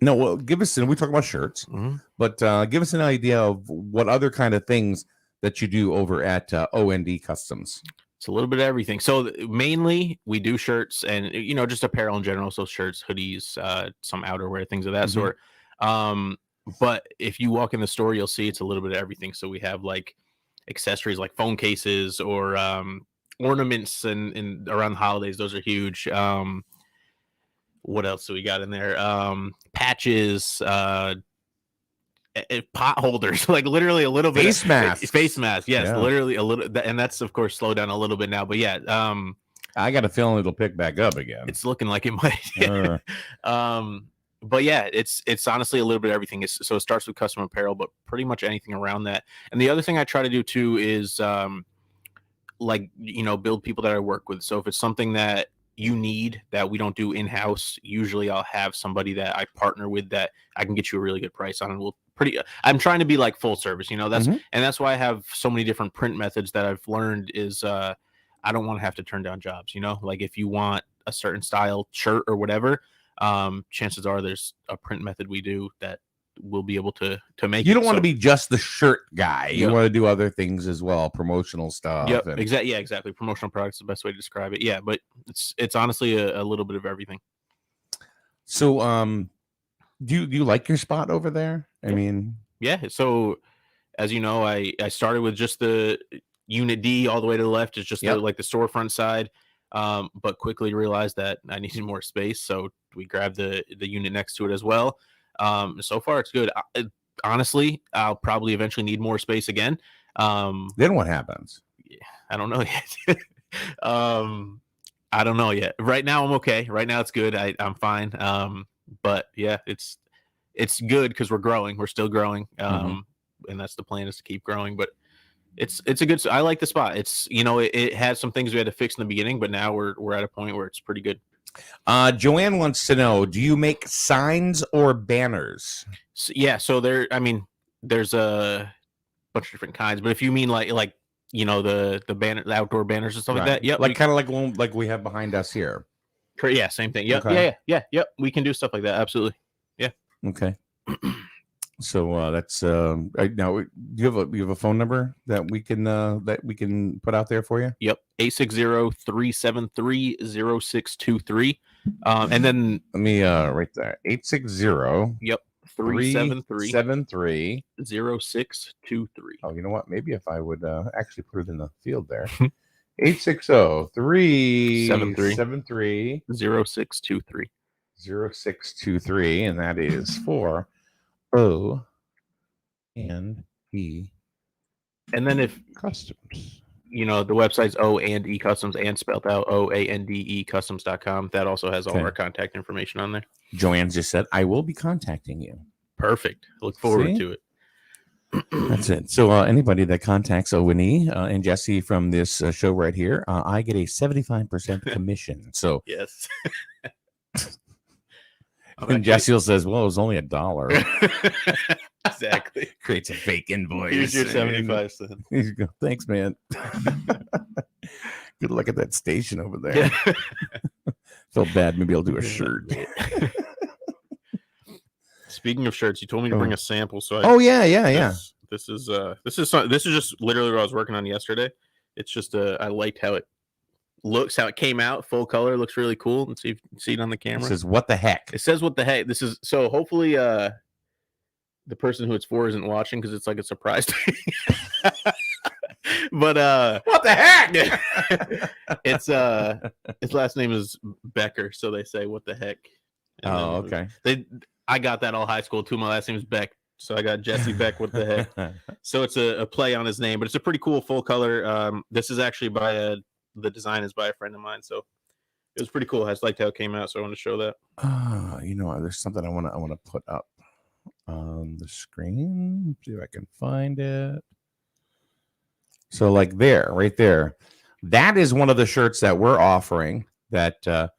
A: No, well, give us. We talk about shirts, but give us an idea of what other kind of things that you do over at OND Customs.
D: It's a little bit of everything. So mainly we do shirts and just apparel in general. So shirts, hoodies, some outerwear, things of that sort. But if you walk in the store, you'll see it's a little bit of everything. So we have like accessories like phone cases or ornaments and around the holidays. Those are huge. What else do we got in there? Patches, pot holders, like literally a little bit.
A: Face masks.
D: Face masks, yes, literally a little. And that's of course slowed down a little bit now. But yeah,
A: I got a feeling it'll pick back up again.
D: It's looking like it might. But yeah, it's honestly a little bit of everything. So it starts with custom apparel, but pretty much anything around that. And the other thing I try to do too is build people that I work with. So if it's something that you need that we don't do in-house, usually I'll have somebody that I partner with that I can get you a really good price on. And I'm trying to be like full service, that's why I have so many different print methods that I've learned is I don't want to have to turn down jobs, like if you want a certain style shirt or whatever, chances are there's a print method we do that we'll be able to make.
A: You don't want to be just the shirt guy. You want to do other things as well, promotional stuff.
D: Yep, exactly. Yeah, exactly. Promotional products is the best way to describe it. Yeah, but it's honestly a little bit of everything.
A: So, do you like your spot over there? I mean,
D: yeah. So, as you know, I started with just the Unit D all the way to the left is just the storefront side. But quickly realized that I needed more space, so we grabbed the unit next to it as well. So far it's good. Honestly, I'll probably eventually need more space again.
A: Then what happens?
D: I don't know yet. I don't know yet. Right now I'm okay. Right now it's good. I'm fine. But yeah, it's good because we're growing. We're still growing. And that's the plan, is to keep growing. But it's a good. I like the spot. It's it had some things we had to fix in the beginning, but now we're at a point where it's pretty good.
A: Joanne wants to know: do you make signs or banners?
D: So there's a bunch of different kinds, but if you mean like the banner, the outdoor banners and stuff like that,
A: like kind of like one like we have behind us here.
D: Yeah, same thing. Yep. Okay. Yeah. We can do stuff like that. Absolutely. Yeah.
A: Okay. So that's right now. Do you have a phone number that we can put out there for you?
D: Yep, 860-373-0623. And then
A: let me right there, 860.
D: Yep, 373 0623.
A: Oh, you know what? Maybe if I would actually put it in the field there. 860-373
D: 0623.
A: 0623, and that is for OND. And
D: then if
A: Customs,
D: the website's OND Customs and spelled out OANDE Customs.com. That also has all our contact information on there.
A: Joanne just said, I will be contacting you.
D: Perfect. Look forward to it.
A: That's it. So anybody that contacts O&E and Jesse from this show right here, I get a 75% commission. So
D: yes.
A: And Jesse says, well, it was only $1.
D: Exactly.
A: Creates a fake invoice.
D: Here's your 75 cents.
A: Thanks, man. Good luck at that station over there. Yeah. Felt bad. Maybe I'll do a shirt.
D: Speaking of shirts, you told me to bring a sample. So This is just literally what I was working on yesterday. It's just I liked how it looks, how it came out, full color, looks really cool. And see if you can see it on the camera.
A: It says what the heck.
D: It says what the heck. This is so hopefully the person who it's for isn't watching because it's like a surprise to me. But
A: what the heck?
D: It's his last name is Becker, so they say what the heck.
A: And okay.
D: I got that all high school too. My last name is Beck, so I got Jesse Beck. What the heck? So it's a play on his name, but it's a pretty cool full color. This is actually by the design is by a friend of mine, so it was pretty cool. I just liked how it came out, so I want to show that.
A: There's something I want to put up on the screen. See if I can find it. So like right there. that is one of the shirts that we're offering that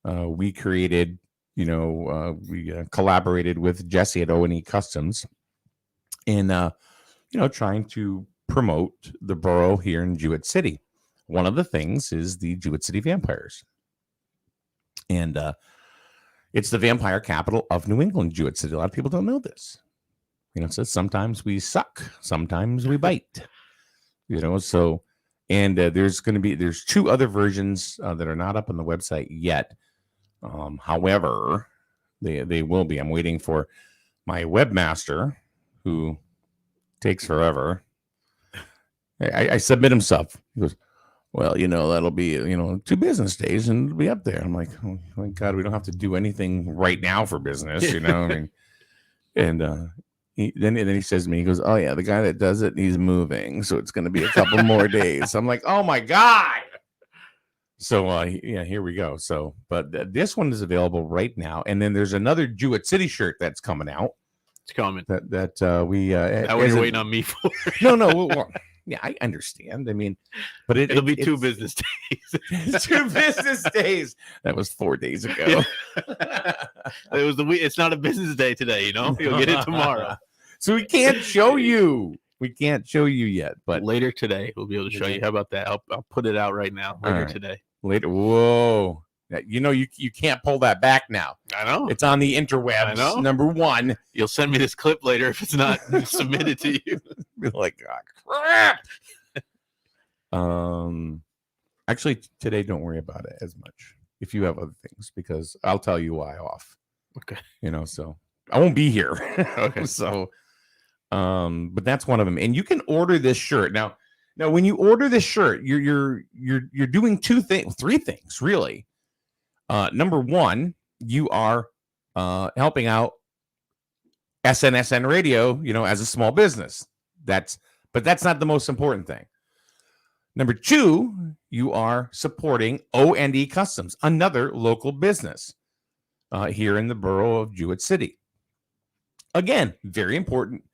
A: we created. We collaborated with Jesse at O&E Customs in, trying to promote the borough here in Jewett City. One of the things is the Jewett City Vampires. And it's the vampire capital of New England, Jewett City. A lot of people don't know this. It says sometimes we suck, sometimes we bite. So, and there's 2 other versions that are not up on the website yet. However, they will be. I'm waiting for my webmaster, who takes forever. I submit him stuff. He goes, well, that'll be 2 business days and it'll be up there. I'm like, oh my God, we don't have to do anything right now for business, and then he says to me, he goes, oh yeah, the guy that does it, he's moving, so it's going to be a couple more days. I'm like, oh my God. So here we go. So, but this one is available right now, and then there's another Jewett City shirt that's coming out.
D: It's coming.
A: That we.
D: That what you're waiting on me for?
A: No. Well, yeah, I understand. I mean, but
D: it'll be 2 business days.
A: 2 business days. That was 4 days ago.
D: It was the week. It's not a business day today. You'll get it tomorrow.
A: So we can't show you. We can't show you yet, but
D: later today we'll be able to show you. How about that? I'll put it out right now. Later today.
A: Later. Whoa. You can't pull that back now.
D: I know.
A: It's on the interwebs.
D: I know.
A: Number 1.
D: You'll send me this clip later if it's not submitted to you.
A: Be like, oh, crap. Actually, today don't worry about it as much if you have other things, because I'll tell you why off.
D: Okay.
A: So I won't be here.
D: Okay.
A: So, but that's one of them, and you can order this shirt now. Now, when you order this shirt, you're doing 3 things really. Number 1, you are helping out SNSN Radio, as a small business. But that's not the most important thing. Number 2, you are supporting O&E Customs, another local business here in the borough of Jewett City. Again, very important,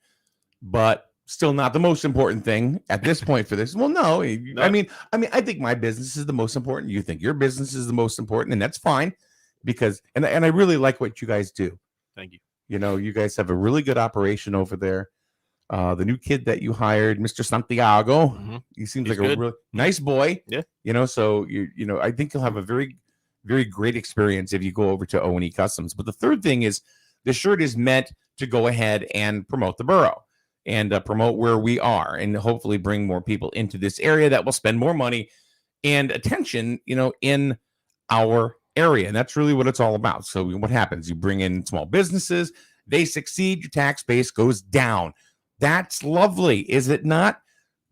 A: but still not the most important thing at this point for this. Well, no. I mean, I think my business is the most important. You think your business is the most important, and that's fine, because and I really like what you guys do.
D: Thank you.
A: You guys have a really good operation over there. The new kid that you hired, Mr. Santiago, he seems like a really nice boy.
D: Yeah.
A: So I think you'll have a very, very great experience if you go over to O&E Customs. But the third thing is, the shirt is meant to go ahead and promote the borough and promote where we are, and hopefully bring more people into this area that will spend more money and attention, in our area. And that's really what it's all about. So what happens? You bring in small businesses, they succeed, your tax base goes down. That's lovely, is it not?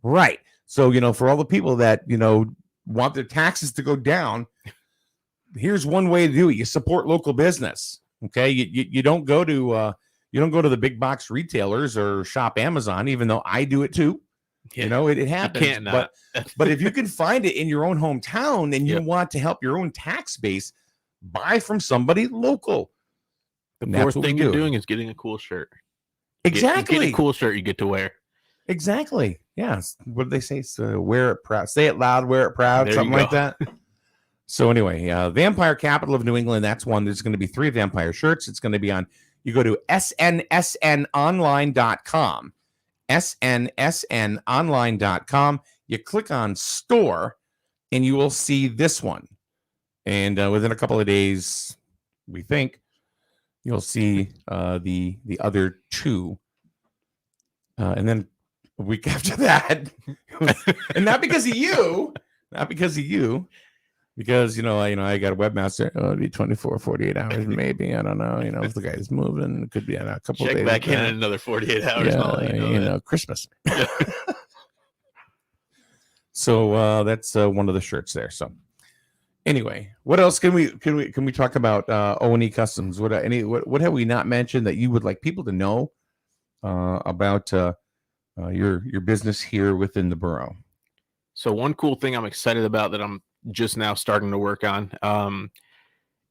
A: Right. So, for all the people that, want their taxes to go down, here's one way to do it. You support local business. Okay. You don't go to, the big box retailers or shop Amazon, even though I do it too.
D: Yeah.
A: It happens.
D: You can't not.
A: But if you can find it in your own hometown and you want to help your own tax base, buy from somebody local.
D: The fourth thing you're doing is getting a cool shirt.
A: Exactly.
D: Get a cool shirt you get to wear.
A: Exactly. Yeah. What do they say? So wear it proud. Say it loud, wear it proud.
D: There
A: something
D: you go.
A: like that. So anyway, Vampire Capital of New England. That's one. There's going to be 3 vampire shirts. It's going to be on. You go to snsnonline.com. snsnonline.com. You click on store, and you will see this one. And within a couple of days, we think, you'll see the other 2. And then a week after that, and not because of you, because I got a webmaster. It'll be 24, 48 hours, maybe. I don't know. If the guy's moving, it could be a couple
D: Check
A: days.
D: Back in another 48 hours.
A: Yeah, Christmas. So that's one of the shirts there. So anyway, what else can we talk about? O&E Customs. What have we not mentioned that you would like people to know about your business here within the borough?
D: So one cool thing I'm excited about that I'm just now starting to work on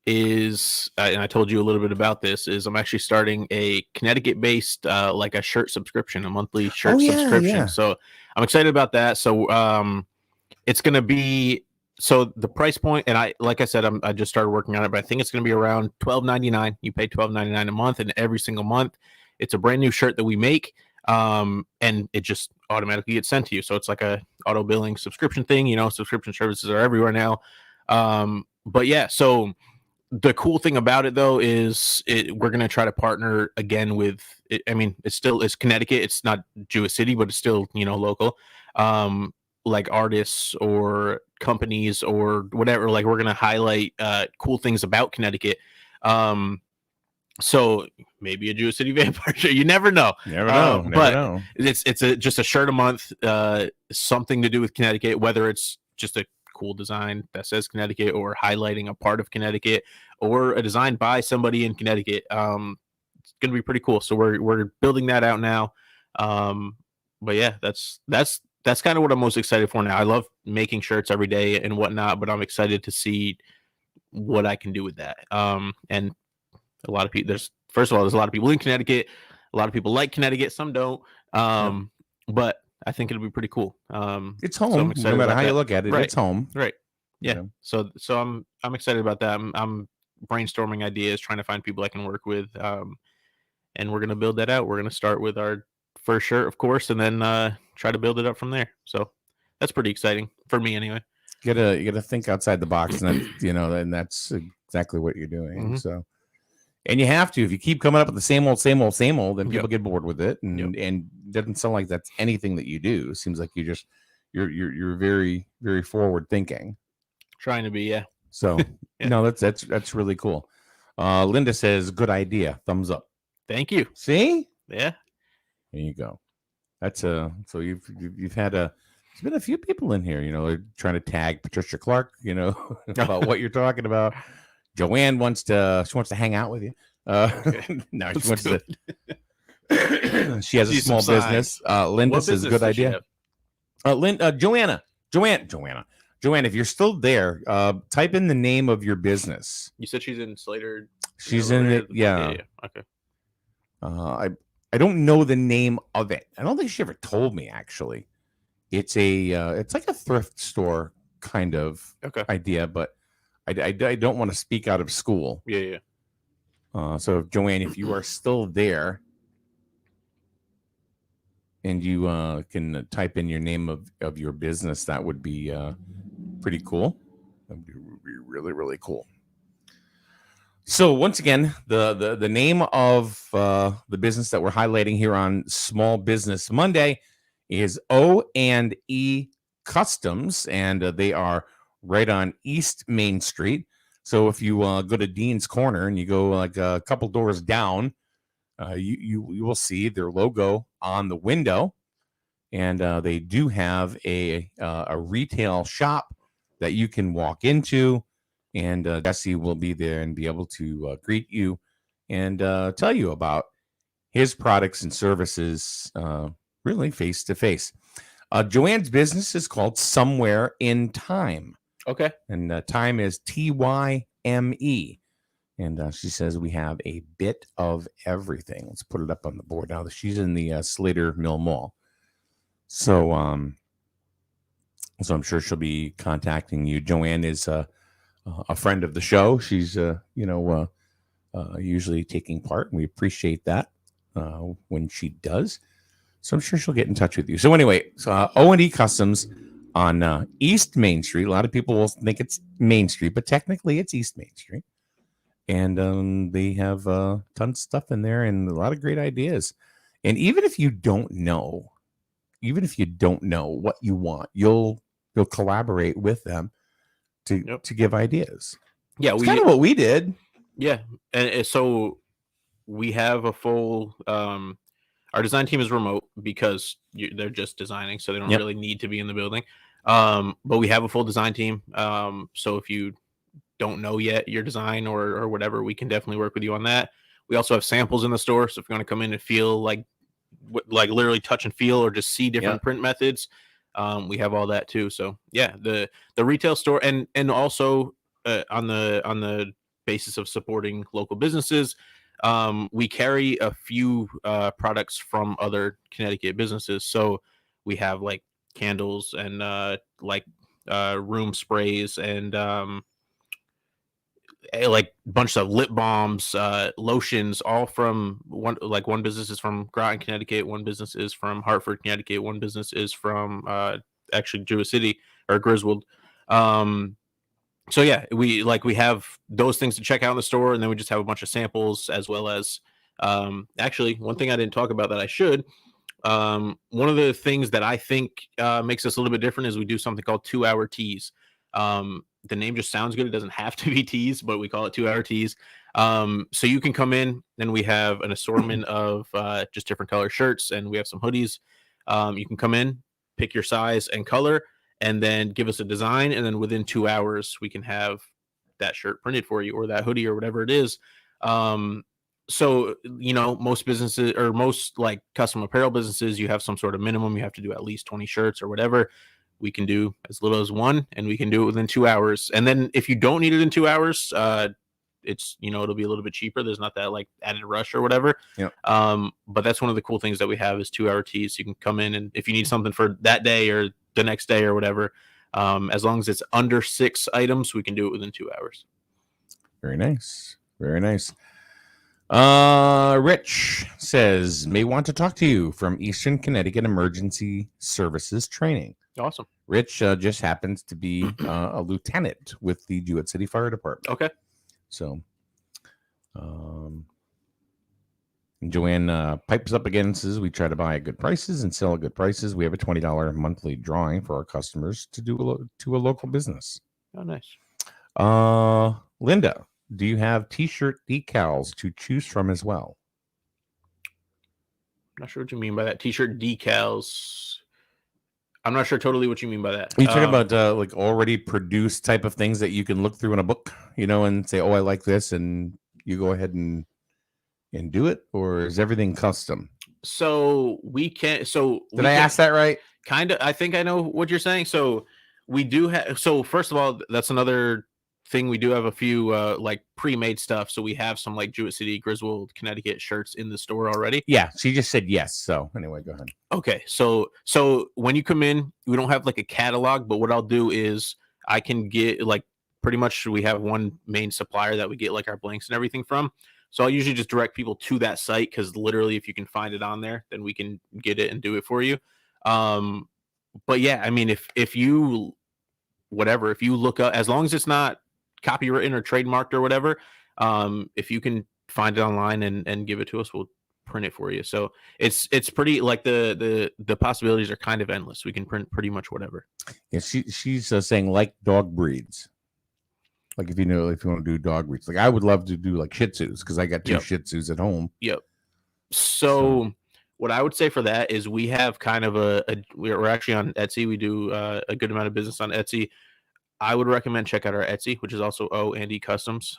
D: is, and I told you a little bit about this, is I'm actually starting a Connecticut-based like a shirt subscription, a monthly shirt subscription.
A: Yeah.
D: So I'm excited about that. So It's going to be, so the price point, and like I said, I just started working on it, but I think it's going to be around $12.99. You pay $12.99 a month, and every single month it's a brand new shirt that we make, and it just automatically gets sent to you. So it's like a auto billing subscription thing. Subscription services are everywhere now. But yeah, so the cool thing about it though is we're going to try to partner again with, it's Connecticut. It's not Jewett City, but it's still, local. Like artists or companies or whatever, like we're going to highlight cool things about Connecticut. So maybe a Jewett City vampire shirt. You never know.
A: Never know.
D: But
A: know.
D: it's just a shirt a month, something to do with Connecticut, whether it's just a cool design that says Connecticut or highlighting a part of Connecticut or a design by somebody in Connecticut. It's going to be pretty cool. So we're building that out now. But yeah, that's kind of what I'm most excited for now. I love making shirts every day and whatnot, but I'm excited to see what I can do with that. And a lot of people, there's a lot of people in Connecticut. A lot of people like Connecticcut. Some don't. But I think it'll be pretty cool.
A: It's home.
D: So I'm
A: No
D: excited
A: matter
D: about
A: how you
D: that.
A: look at it,
D: Right.
A: it's home.
D: Right. Yeah.
A: You know?
D: So I'm excited about that. I'm brainstorming ideas, trying to find people I can work with. And we're gonna build that out. We're gonna start with our first shirt, of course, and then try to build it up from there. So that's pretty exciting for me, anyway.
A: You gotta think outside the box, and that, and that's exactly what you're doing.
D: Mhm.
A: So, and you have to. If you keep coming up with the same old, then people get bored with it, and it doesn't sound like that's anything that you do. It seems like you're very, very forward thinking.
D: Trying to be, yeah.
A: So
D: Yeah.
A: no, that's really cool. Linda says, "Good idea, thumbs up."
D: Thank you.
A: See,
D: Yeah.
A: there you go. That's so you've had there's been a few people in here, they're trying to tag Patricia Clark, about what you're talking about. Joanne wants to hang out with you. No, she wants to. She has a
D: See some
A: small
D: signs.
A: business. Linda
D: What
A: says,
D: business
A: "Good
D: does she
A: idea."
D: have?
A: Joanna, if you're still there, type in the name of your business.
D: You said she's in Slater.
A: She's in it. Yeah.
D: Okay.
A: I don't know the name of it. I don't think she ever told me, actually. It's like a thrift store kind of
D: Okay.
A: idea, but I don't want to speak out of school.
D: Yeah.
A: So Joanne, if you are still there and you can type in your name of your business, that would be pretty cool. That would be really, really cool. So once again, the name of the business that we're highlighting here on Small Business Monday is O&E Customs, and they are right on East Main Street. So if you go to Dean's Corner and you go like a couple doors down, you will see their logo on the window, and they do have a retail shop that you can walk into. And Jesse will be there and be able to greet you and tell you about his products and services, really face to face. Joanne's business is called Somewhere in Time.
D: Okay.
A: And time is TYME. And she says we have a bit of everything. Let's put it up on the board now. She's in the Slater Mill Mall. So I'm sure she'll be contacting you. Joanne is a friend of the show. She's, usually taking part, and we appreciate that when she does. So I'm sure she'll get in touch with you. So anyway, O&E Customs on East Main Street. A lot of people will think it's Main Street, but technically it's East Main Street. And they have tons of stuff in there and a lot of great ideas. And even if you don't know what you want, you'll collaborate with them to give ideas.
D: Yeah,
A: it's kind of what we did.
D: Yeah, and so we have a full. Our design team is remote because they're just designing, so they don't really need to be in the building. But we have a full design team. So if you don't know yet your design or whatever, we can definitely work with you on that. We also have samples in the store, so if you want to come in and feel like literally touch and feel, or just see different print methods, we have all that too. So yeah, the retail store and also on the basis of supporting local businesses, we carry a few products from other Connecticut businesses. So we have like candles and like room sprays, and like a bunch of lip balms, lotions, all from one business is from Groton, Connecticut, one business is from Hartford, Connecticut, one business is from actually Jewett City or Griswold. So yeah, we have those things to check out in the store, and then we just have a bunch of samples, as well as actually one thing I didn't talk about that I should. One of the things that I think makes us a little bit different is we do something called 2-hour teas. The name just sounds good. It doesn't have to be teas, but we call it 2-hour teas. So you can come in, and we have an assortment of just different color shirts, and we have some hoodies. You can come in, pick your size and color, and then give us a design, and then within 2 hours we can have that shirt printed for you, or that hoodie, or whatever it is. So most businesses, or most like custom apparel businesses, you have some sort of minimum. You have to do at least 20 shirts or whatever. We can do as little as 1, and we can do it within 2 hours. And then if you don't need it in 2 hours, it's it'll be a little bit cheaper. There's not that like added rush or whatever.
A: Yep.
D: But that's one of the cool things that we have is 2-hour teas. You can come in, and if you need something for that day or the next day or whatever, as long as it's under 6 items, we can do it within 2 hours.
A: Very nice. Very nice. Rich says, may want to talk to you from Eastern Connecticut Emergency Services Training.
D: Awesome.
A: Rich just happens to be a lieutenant with the Jewett City Fire Department.
D: Okay.
A: So, Joanne pipes up again and says, we try to buy at good prices and sell at good prices. We have a $20 monthly drawing for our customers to do to a local business.
D: Oh, nice.
A: Linda, do you have t-shirt decals to choose from as well?
D: I'm not sure what you mean by that. T-shirt decals. I'm not sure totally what you mean by that.
A: Are you talking about like already produced type of things that you can look through in a book, and say, oh, I like this, and you go ahead and do it, or is everything custom?
D: So we can. So
A: did I ask that right?
D: Kind of. I think I know what you're saying. So we do have. So first of all, that's another thing. We do have a few like pre-made stuff. So we have some like Jewett City, Griswold, Connecticut shirts in the store already.
A: Yeah, she just said yes. So anyway, go ahead.
D: Okay, so when you come in, we don't have like a catalog, but what I'll do is I can get like pretty much we have one main supplier that we get like our blanks and everything from. So I'll usually just direct people to that site, because literally if you can find it on there, then we can get it and do it for you. But yeah, I mean, if you look up, as long as it's not copywritten or trademarked or whatever, if you can find it online and give it to us, we'll print it for you. So it's pretty like the possibilities are kind of endless. We can print pretty much whatever.
A: Yeah, she's saying like dog breeds. Like if you want to do dog breeds, like I would love to do like Shih Tzus, because I got 2 Shih Tzus at home.
D: Yep. So what I would say for that is we have kind of we're actually on Etsy. We do a good amount of business on Etsy. I would recommend check out our Etsy, which is also O&D Customs,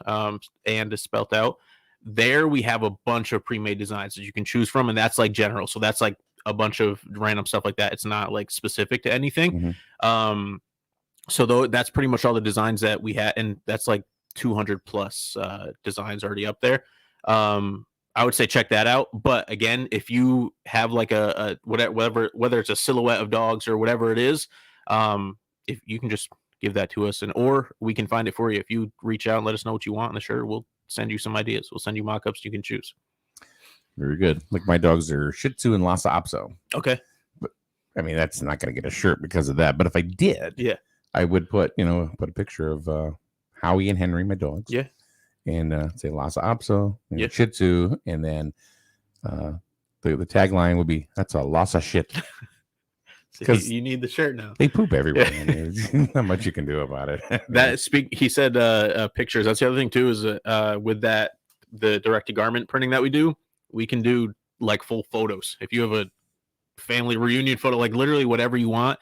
D: and is spelt out. There we have a bunch of pre-made designs that you can choose from, and that's like general. So that's like a bunch of random stuff like that. It's not like specific to anything.
A: Mm-hmm.
D: So that's pretty much all the designs that we had, and that's like 200 plus designs already up there. I would say check that out. But again, if you have like a whatever, whether it's a silhouette of dogs or whatever it is, if you can just give that to us, or we can find it for you. If you reach out and let us know what you want in the shirt, we'll send you some ideas. We'll send you mock-ups you can choose.
A: Very good. Like my dogs are Shih Tzu and Lhasa Apso.
D: Okay.
A: But I mean, that's not going to get a shirt because of that. But if I did, I would put a picture of Howie and Henry, my dogs.
D: Yeah.
A: And say Lhasa Apso and Shih Tzu. And then the tagline would be, that's a Lhasa shit.
D: Because you need the shirt now.
A: They poop everywhere. I mean, there's not much you can do about it.
D: He said pictures. That's the other thing too, is with that, the direct-to-garment printing that we do, we can do like full photos. If you have a family reunion photo, like literally whatever you want.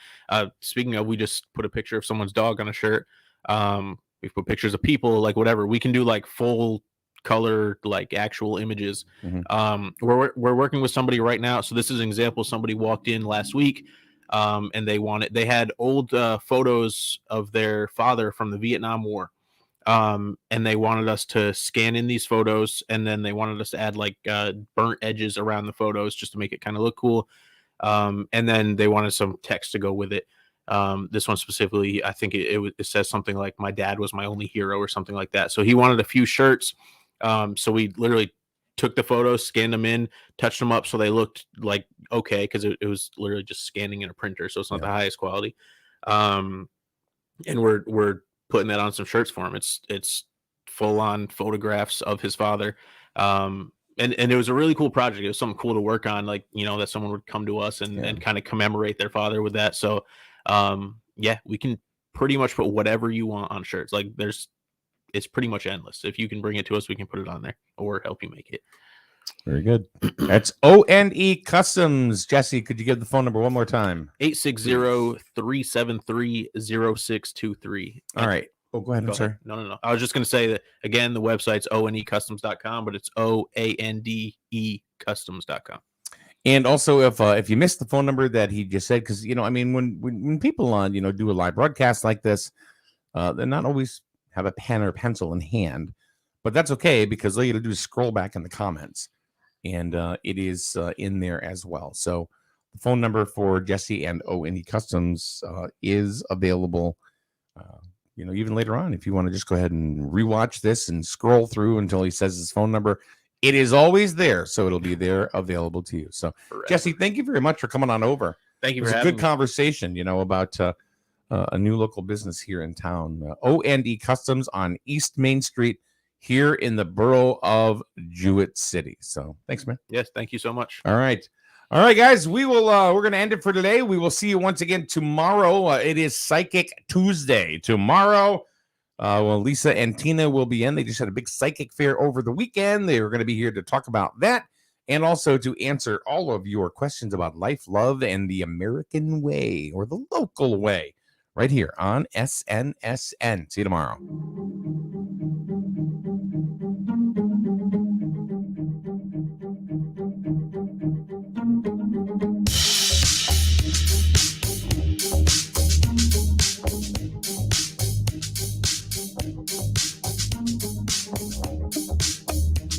D: Speaking of, we just put a picture of someone's dog on a shirt. We've put pictures of people, like whatever. We can do like full color, like actual images.
A: Mm-hmm.
D: We're working with somebody right now. So this is an example. Somebody walked in last week. And they had old photos of their father from the Vietnam War. And they wanted us to scan in these photos, and then they wanted us to add like burnt edges around the photos just to make it kind of look cool. And then they wanted some text to go with it. This one specifically, I think it says something like "My dad was my only hero" or something like that. So he wanted a few shirts. So we literally took the photos, scanned them in, touched them up so they looked like okay, because it was literally just scanning in a printer, so it's not the highest quality. And we're putting that on some shirts for him. It's full on photographs of his father. And it was a really cool project. It was something cool to work on, like, that someone would come to us and kind of commemorate their father with that. So we can pretty much put whatever you want on shirts. Like it's pretty much endless. If you can bring it to us, we can put it on there or help you make it.
A: Very good. That's ONE Customs. Jesse, could you give the phone number one more time?
D: 860-373-0623.
A: All right. Oh, go ahead. I'm sorry.
D: No. I was just going to say that, again, the website's onecustoms.com, but it's OANDE customs.com.
A: And also, if you missed the phone number that he just said, because, when people do a live broadcast like this, they're not always have a pen or pencil in hand, but that's okay, because all you got to do is scroll back in the comments, and it is in there as well. So the phone number for Jesse and ONE Customs is available, even later on. If you want to just go ahead and rewatch this and scroll through until he says his phone number, it is always there. So it'll be there available to you. So
D: Correct.
A: Jesse, thank you very much for coming on over.
D: Thank you
A: it
D: for
A: was a
D: having
A: good
D: me.
A: conversation, about a new local business here in town, ONE Customs on East Main Street here in the borough of Jewett City. So thanks, man.
D: Yes, thank you so much.
A: All right, guys, we're going to end it for today. We will see you once again tomorrow. It is Psychic Tuesday tomorrow. Lisa and Tina will be in. They just had a big psychic fair over the weekend. They are going to be here to talk about that, and also to answer all of your questions about life, love, and the American way, or the local way, right here on SNSN. See you tomorrow.